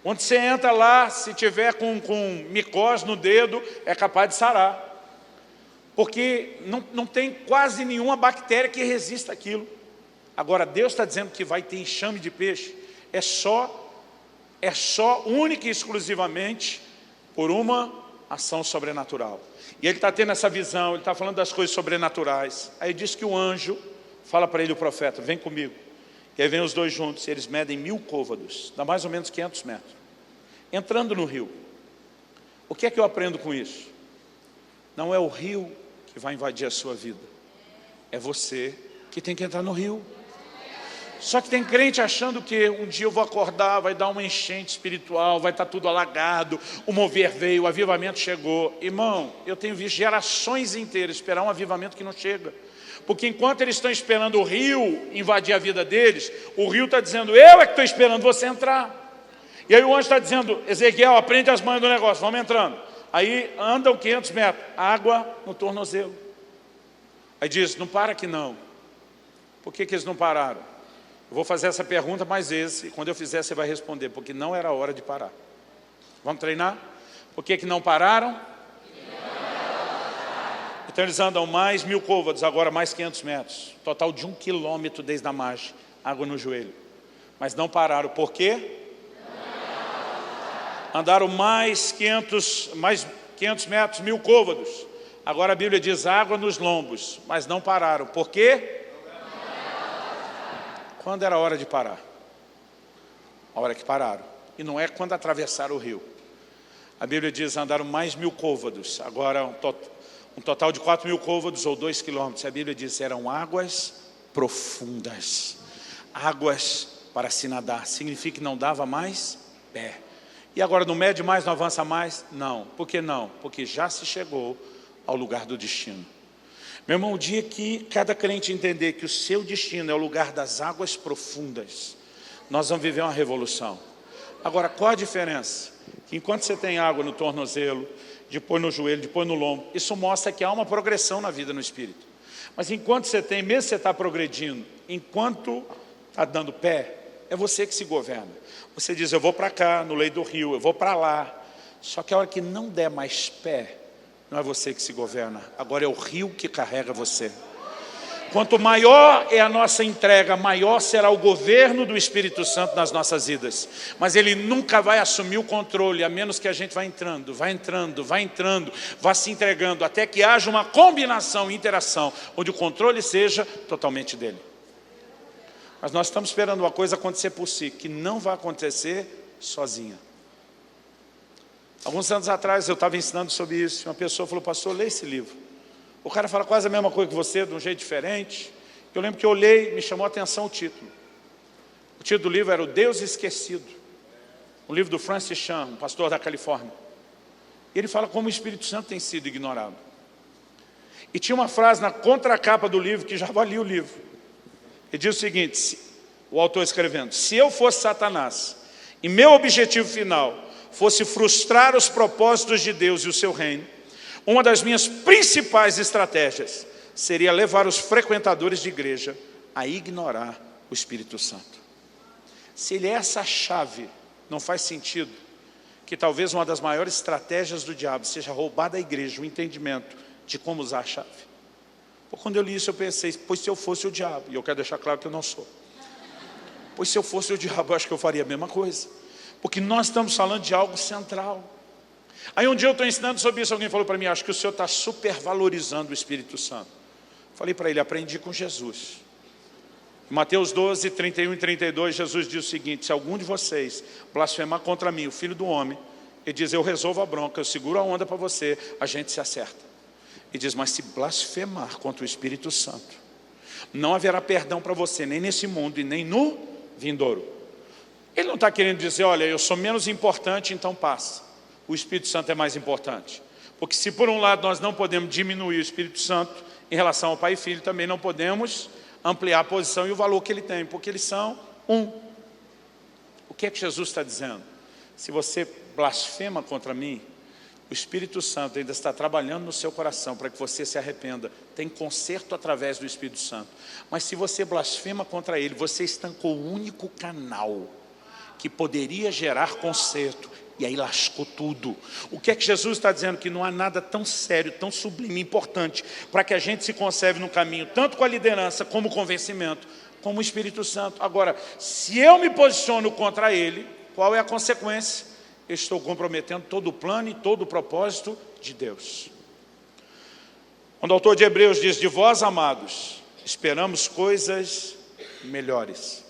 S2: Onde você entra lá, se tiver com micose no dedo, é capaz de sarar. Porque não tem quase nenhuma bactéria que resista àquilo. Agora, Deus está dizendo que vai ter enxame de peixe. É só única e exclusivamente por uma ação sobrenatural. E ele está tendo essa visão, ele está falando das coisas sobrenaturais. Aí diz que o anjo fala para ele, o profeta, vem comigo. E aí vem os dois juntos, e eles medem 1000 côvados, dá mais ou menos 500 metros. Entrando no rio. O que é que eu aprendo com isso? Não é o rio que vai invadir a sua vida. É você que tem que entrar no rio. Só que tem crente achando que um dia eu vou acordar, vai dar uma enchente espiritual, vai estar tudo alagado, o mover veio, o avivamento chegou. Irmão, eu tenho visto gerações inteiras esperar um avivamento que não chega. Porque enquanto eles estão esperando o rio invadir a vida deles, o rio está dizendo, eu é que estou esperando você entrar. E aí o anjo está dizendo, Ezequiel, aprende as manhas do negócio, vamos entrando. Aí andam 500 metros, água no tornozelo. Aí diz, não para aqui não. Por que eles não pararam? Eu vou fazer essa pergunta mais vezes, e quando eu fizer você vai responder, porque não era hora de parar. Vamos treinar? Por que não pararam? Então eles andam mais 1000 côvados, agora mais 500 metros. Total de 1 quilômetro desde a margem, água no joelho. Mas não pararam, por quê? Andaram mais 500 metros, 1000 côvados. Agora a Bíblia diz água nos lombos, mas não pararam. Por quê? Quando era a hora de parar? A hora que pararam. E não é quando atravessaram o rio. A Bíblia diz andaram mais 1000 côvados. Agora um total de 4000 côvados ou 2 quilômetros. A Bíblia diz eram águas profundas. Águas para se nadar. Significa que não dava mais pé. E agora não mede mais, não avança mais? Não. Por que não? Porque já se chegou ao lugar do destino. Meu irmão, o dia que cada crente entender que o seu destino é o lugar das águas profundas, nós vamos viver uma revolução. Agora, qual a diferença? Que enquanto você tem água no tornozelo, depois no joelho, depois no lombo, isso mostra que há uma progressão na vida no Espírito. Mas enquanto você tem, mesmo você está progredindo, enquanto está dando pé, é você que se governa. Você diz, eu vou para cá, no leito do rio, eu vou para lá. Só que a hora que não der mais pé, não é você que se governa. Agora é o rio que carrega você. Quanto maior é a nossa entrega, maior será o governo do Espírito Santo nas nossas vidas. Mas ele nunca vai assumir o controle, a menos que a gente vá entrando, vá se entregando, até que haja uma combinação, interação, onde o controle seja totalmente dele. Mas nós estamos esperando uma coisa acontecer por si, que não vai acontecer sozinha. Alguns anos atrás eu estava ensinando sobre isso, uma pessoa falou, pastor, lê esse livro. O cara fala quase a mesma coisa que você, de um jeito diferente. Eu lembro que eu olhei, me chamou a atenção o título. O título do livro era O Deus Esquecido. Um livro do Francis Chan, um pastor da Califórnia. E ele fala como o Espírito Santo tem sido ignorado. E tinha uma frase na contracapa do livro que já valia o livro. Ele diz o seguinte, o autor escrevendo, se eu fosse Satanás, e meu objetivo final fosse frustrar os propósitos de Deus e o seu reino, uma das minhas principais estratégias seria levar os frequentadores de igreja a ignorar o Espírito Santo. Se ele é essa chave, não faz sentido que talvez uma das maiores estratégias do diabo seja roubar da igreja o entendimento de como usar a chave. Quando eu li isso eu pensei, pois se eu fosse o diabo, e eu quero deixar claro que eu não sou. Pois se eu fosse o diabo, eu acho que eu faria a mesma coisa. Porque nós estamos falando de algo central. Aí um dia eu estou ensinando sobre isso, alguém falou para mim, acho que o senhor está supervalorizando o Espírito Santo. Falei para ele, aprendi com Jesus. Em Mateus 12, 31 e 32, Jesus diz o seguinte: se algum de vocês blasfemar contra mim, o Filho do Homem, ele diz, eu resolvo a bronca, eu seguro a onda para você, a gente se acerta. E diz, mas se blasfemar contra o Espírito Santo, não haverá perdão para você, nem nesse mundo e nem no vindouro. Ele não está querendo dizer, olha, eu sou menos importante, então passa. O Espírito Santo é mais importante. Porque se por um lado nós não podemos diminuir o Espírito Santo em relação ao Pai e Filho, também não podemos ampliar a posição e o valor que ele tem, porque eles são um. O que é que Jesus está dizendo? Se você blasfema contra mim, o Espírito Santo ainda está trabalhando no seu coração para que você se arrependa. Tem conserto através do Espírito Santo. Mas se você blasfema contra ele, você estancou o único canal que poderia gerar conserto. E aí lascou tudo. O que é que Jesus está dizendo? Que não há nada tão sério, tão sublime, importante, para que a gente se conserve no caminho, tanto com a liderança, como o convencimento, como o Espírito Santo. Agora, se eu me posiciono contra ele, qual é a consequência? Eu estou comprometendo todo o plano e todo o propósito de Deus. Quando o autor de Hebreus diz, de vós, amados, esperamos coisas melhores.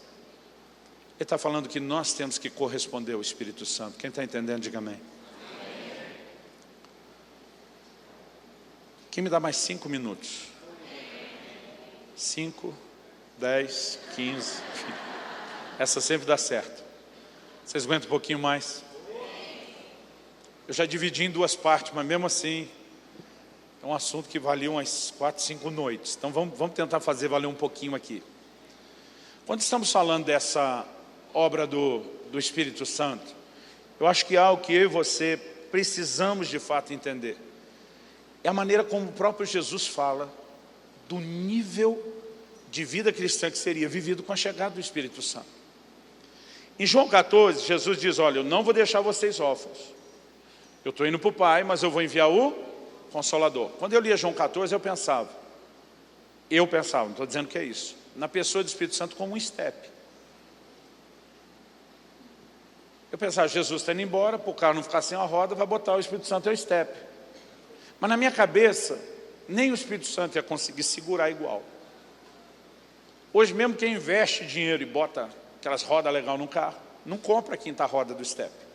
S2: Ele está falando que nós temos que corresponder ao Espírito Santo. Quem está entendendo, diga amém. Quem me dá mais 5 minutos? 5, 10, 15. Essa sempre dá certo. Vocês aguentam um pouquinho mais? Eu já dividi em 2 partes, mas mesmo assim, é um assunto que valia umas 4, 5 noites. Então vamos tentar fazer valer um pouquinho aqui. Quando estamos falando dessa obra do Espírito Santo, eu acho que é algo que eu e você precisamos de fato entender. É a maneira como o próprio Jesus fala do nível de vida cristã que seria vivido com a chegada do Espírito Santo. Em João 14, Jesus diz, olha, eu não vou deixar vocês órfãos. Eu estou indo para o Pai, mas eu vou enviar o Consolador. Quando eu lia João 14, eu pensava, não estou dizendo que é isso, na pessoa do Espírito Santo como um estepe. Eu pensava, Jesus está indo embora, para o carro não ficar sem a roda, vai botar o Espírito Santo em estepe. Mas na minha cabeça, nem o Espírito Santo ia conseguir segurar igual. Hoje mesmo quem investe dinheiro e bota aquelas rodas legais no carro, não compra a quinta roda do estepe.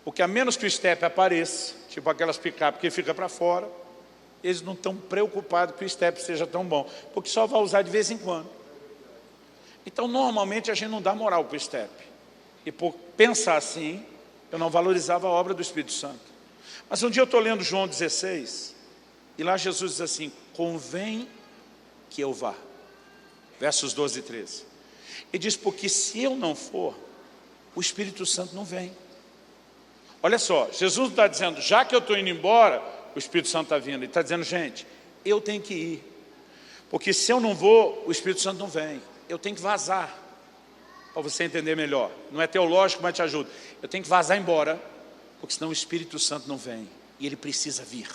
S2: Porque a menos que o estepe apareça, tipo aquelas picape que fica para fora, eles não estão preocupados que o estepe seja tão bom, porque só vai usar de vez em quando. Então normalmente a gente não dá moral para o estepe. E por pensar assim, eu não valorizava a obra do Espírito Santo. Mas um dia eu estou lendo João 16, e lá Jesus diz assim, convém que eu vá. Versos 12 e 13. Ele diz, porque se eu não for, o Espírito Santo não vem. Olha só, Jesus não está dizendo, já que eu estou indo embora, o Espírito Santo está vindo. Ele está dizendo, gente, eu tenho que ir. Porque se eu não vou, o Espírito Santo não vem. Eu tenho que vazar. Para você entender melhor. Não é teológico, mas te ajuda. Eu tenho que vazar embora, porque senão o Espírito Santo não vem. E ele precisa vir.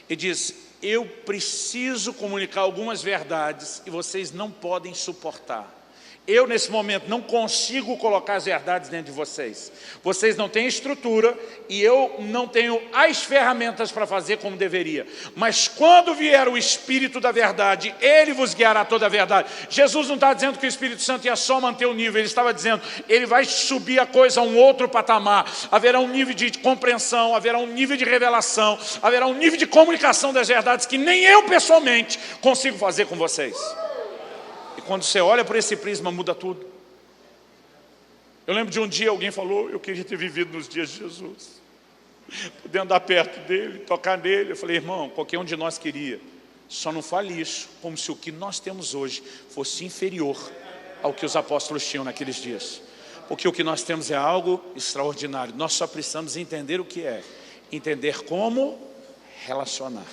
S2: Ele diz, eu preciso comunicar algumas verdades e vocês não podem suportar. Eu, nesse momento, não consigo colocar as verdades dentro de vocês. Vocês não têm estrutura e eu não tenho as ferramentas para fazer como deveria. Mas quando vier o Espírito da verdade, Ele vos guiará toda a verdade. Jesus não está dizendo que o Espírito Santo ia só manter o nível. Ele estava dizendo, Ele vai subir a coisa a um outro patamar. Haverá um nível de compreensão, haverá um nível de revelação, haverá um nível de comunicação das verdades que nem eu, pessoalmente, consigo fazer com vocês. Quando você olha por esse prisma, muda tudo. Eu lembro de um dia alguém falou, eu queria ter vivido nos dias de Jesus, poder andar perto dele, tocar nele. Eu falei, irmão, qualquer um de nós queria. Só não fale isso como se o que nós temos hoje fosse inferior ao que os apóstolos tinham naqueles dias. Porque o que nós temos é algo extraordinário. Nós só precisamos entender o que é. Entender como relacionar.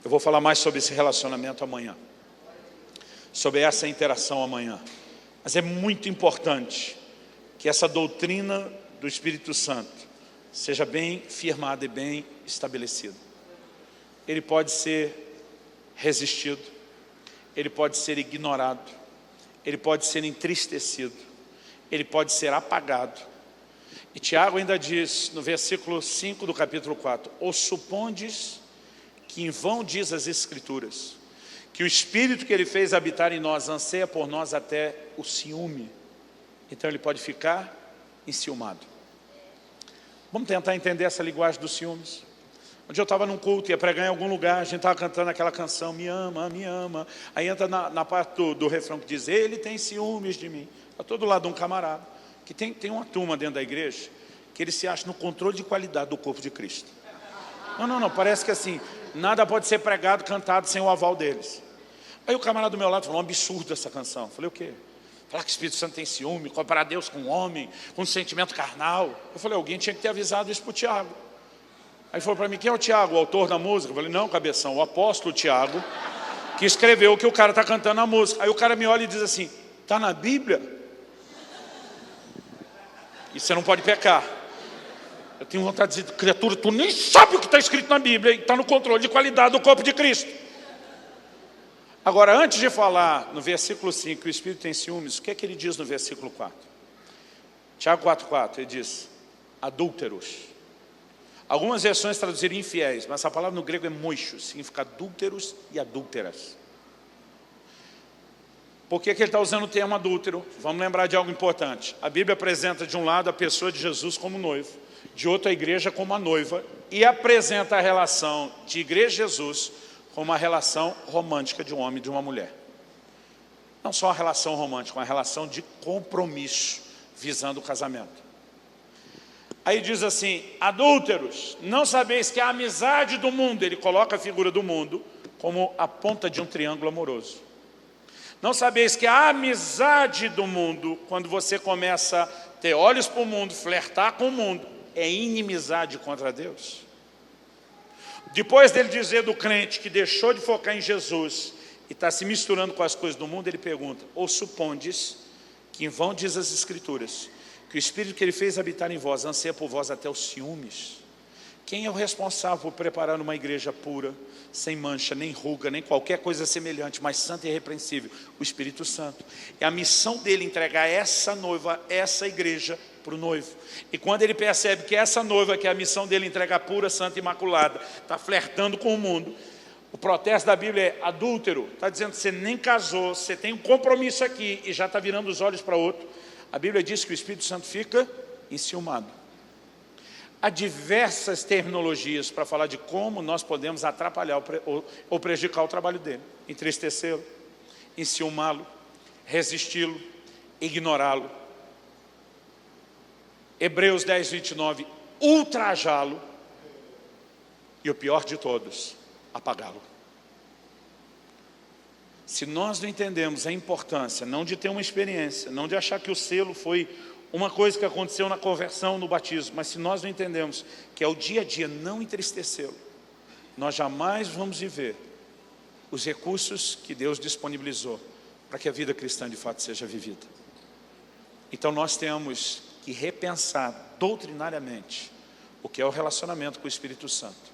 S2: Eu vou falar mais sobre esse relacionamento amanhã. Sobre essa interação amanhã. Mas é muito importante que essa doutrina do Espírito Santo seja bem firmada e bem estabelecida. Ele pode ser resistido, ele pode ser ignorado, ele pode ser entristecido, ele pode ser apagado. E Tiago ainda diz, no versículo 5 do capítulo 4, ou supondes que em vão diz as Escrituras, que o Espírito que Ele fez habitar em nós anseia por nós até o ciúme. Então ele pode ficar enciumado. Vamos tentar entender essa linguagem dos ciúmes. Um dia eu estava num culto, ia pregar em algum lugar, a gente estava cantando aquela canção, me ama, me ama. Aí entra na parte do refrão que diz, ele tem ciúmes de mim. Está todo lado de um camarada, que tem uma turma dentro da igreja, que ele se acha no controle de qualidade do corpo de Cristo. Não, parece que assim, nada pode ser pregado, cantado sem o aval deles. Aí o camarada do meu lado falou, um absurdo essa canção. Eu falei, o quê? Falar que o Espírito Santo tem ciúme, comparar Deus com um homem, com um sentimento carnal. Eu falei, alguém tinha que ter avisado isso para o Tiago. Aí falou para mim, quem é o Tiago, o autor da música? Eu falei, não, cabeção, o apóstolo Tiago, que escreveu o que o cara está cantando na música. Aí o cara me olha e diz assim, está na Bíblia? E você não pode pecar. Eu tenho vontade de dizer, criatura, tu nem sabe o que está escrito na Bíblia, e está no controle de qualidade do corpo de Cristo. Agora, antes de falar no versículo 5 que o Espírito tem ciúmes, o que é que ele diz no versículo 4? Tiago 4,4, ele diz, adúlteros. Algumas versões traduziram infiéis, mas essa palavra no grego é moichos, significa adúlteros e adúlteras. Por que ele está usando o termo adúltero? Vamos lembrar de algo importante. A Bíblia apresenta de um lado a pessoa de Jesus como noivo, de outro a igreja como a noiva, e apresenta a relação de igreja e Jesus como uma relação romântica de um homem e de uma mulher. Não só uma relação romântica, uma relação de compromisso, visando o casamento. Aí diz assim, adúlteros, não sabeis que a amizade do mundo, ele coloca a figura do mundo como a ponta de um triângulo amoroso. Não sabeis que a amizade do mundo, quando você começa a ter olhos para o mundo, flertar com o mundo, é inimizade contra Deus. Depois dele dizer do crente que deixou de focar em Jesus e está se misturando com as coisas do mundo, ele pergunta, ou supondes que em vão diz as Escrituras, que o Espírito que Ele fez habitar em vós, anseia por vós até os ciúmes. Quem é o responsável por preparar uma igreja pura, sem mancha, nem ruga, nem qualquer coisa semelhante, mas santa e irrepreensível? O Espírito Santo. É a missão dele entregar essa noiva, essa igreja, para o noivo. E quando ele percebe que essa noiva, que é a missão dele entregar pura, santa e imaculada, está flertando com o mundo, o protesto da Bíblia é adúltero, está dizendo que você nem casou, você tem um compromisso aqui e já está virando os olhos para outro. A Bíblia diz que o Espírito Santo fica enciumado. Há diversas terminologias para falar de como nós podemos atrapalhar ou prejudicar o trabalho dele. Entristecê-lo, enciumá-lo, resisti-lo, ignorá-lo. Hebreus 10, 29, ultrajá-lo. E o pior de todos, apagá-lo. Se nós não entendemos a importância, não de ter uma experiência, não de achar que o selo foi uma coisa que aconteceu na conversão, no batismo, mas se nós não entendemos que é o dia a dia não entristecê-lo, nós jamais vamos viver os recursos que Deus disponibilizou para que a vida cristã de fato seja vivida. Então nós temos que repensar doutrinariamente o que é o relacionamento com o Espírito Santo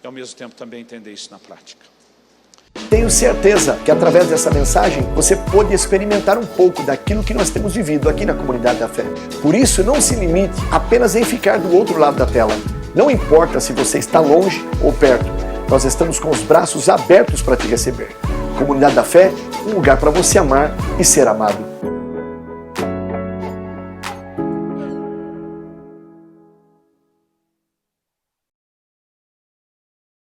S2: e ao mesmo tempo também entender isso na prática.
S1: Tenho certeza que através dessa mensagem você pôde experimentar um pouco daquilo que nós temos vivido aqui na Comunidade da Fé. Por isso, não se limite apenas em ficar do outro lado da tela. Não importa se você está longe ou perto, nós estamos com os braços abertos para te receber. Comunidade da Fé, um lugar para você amar e ser amado.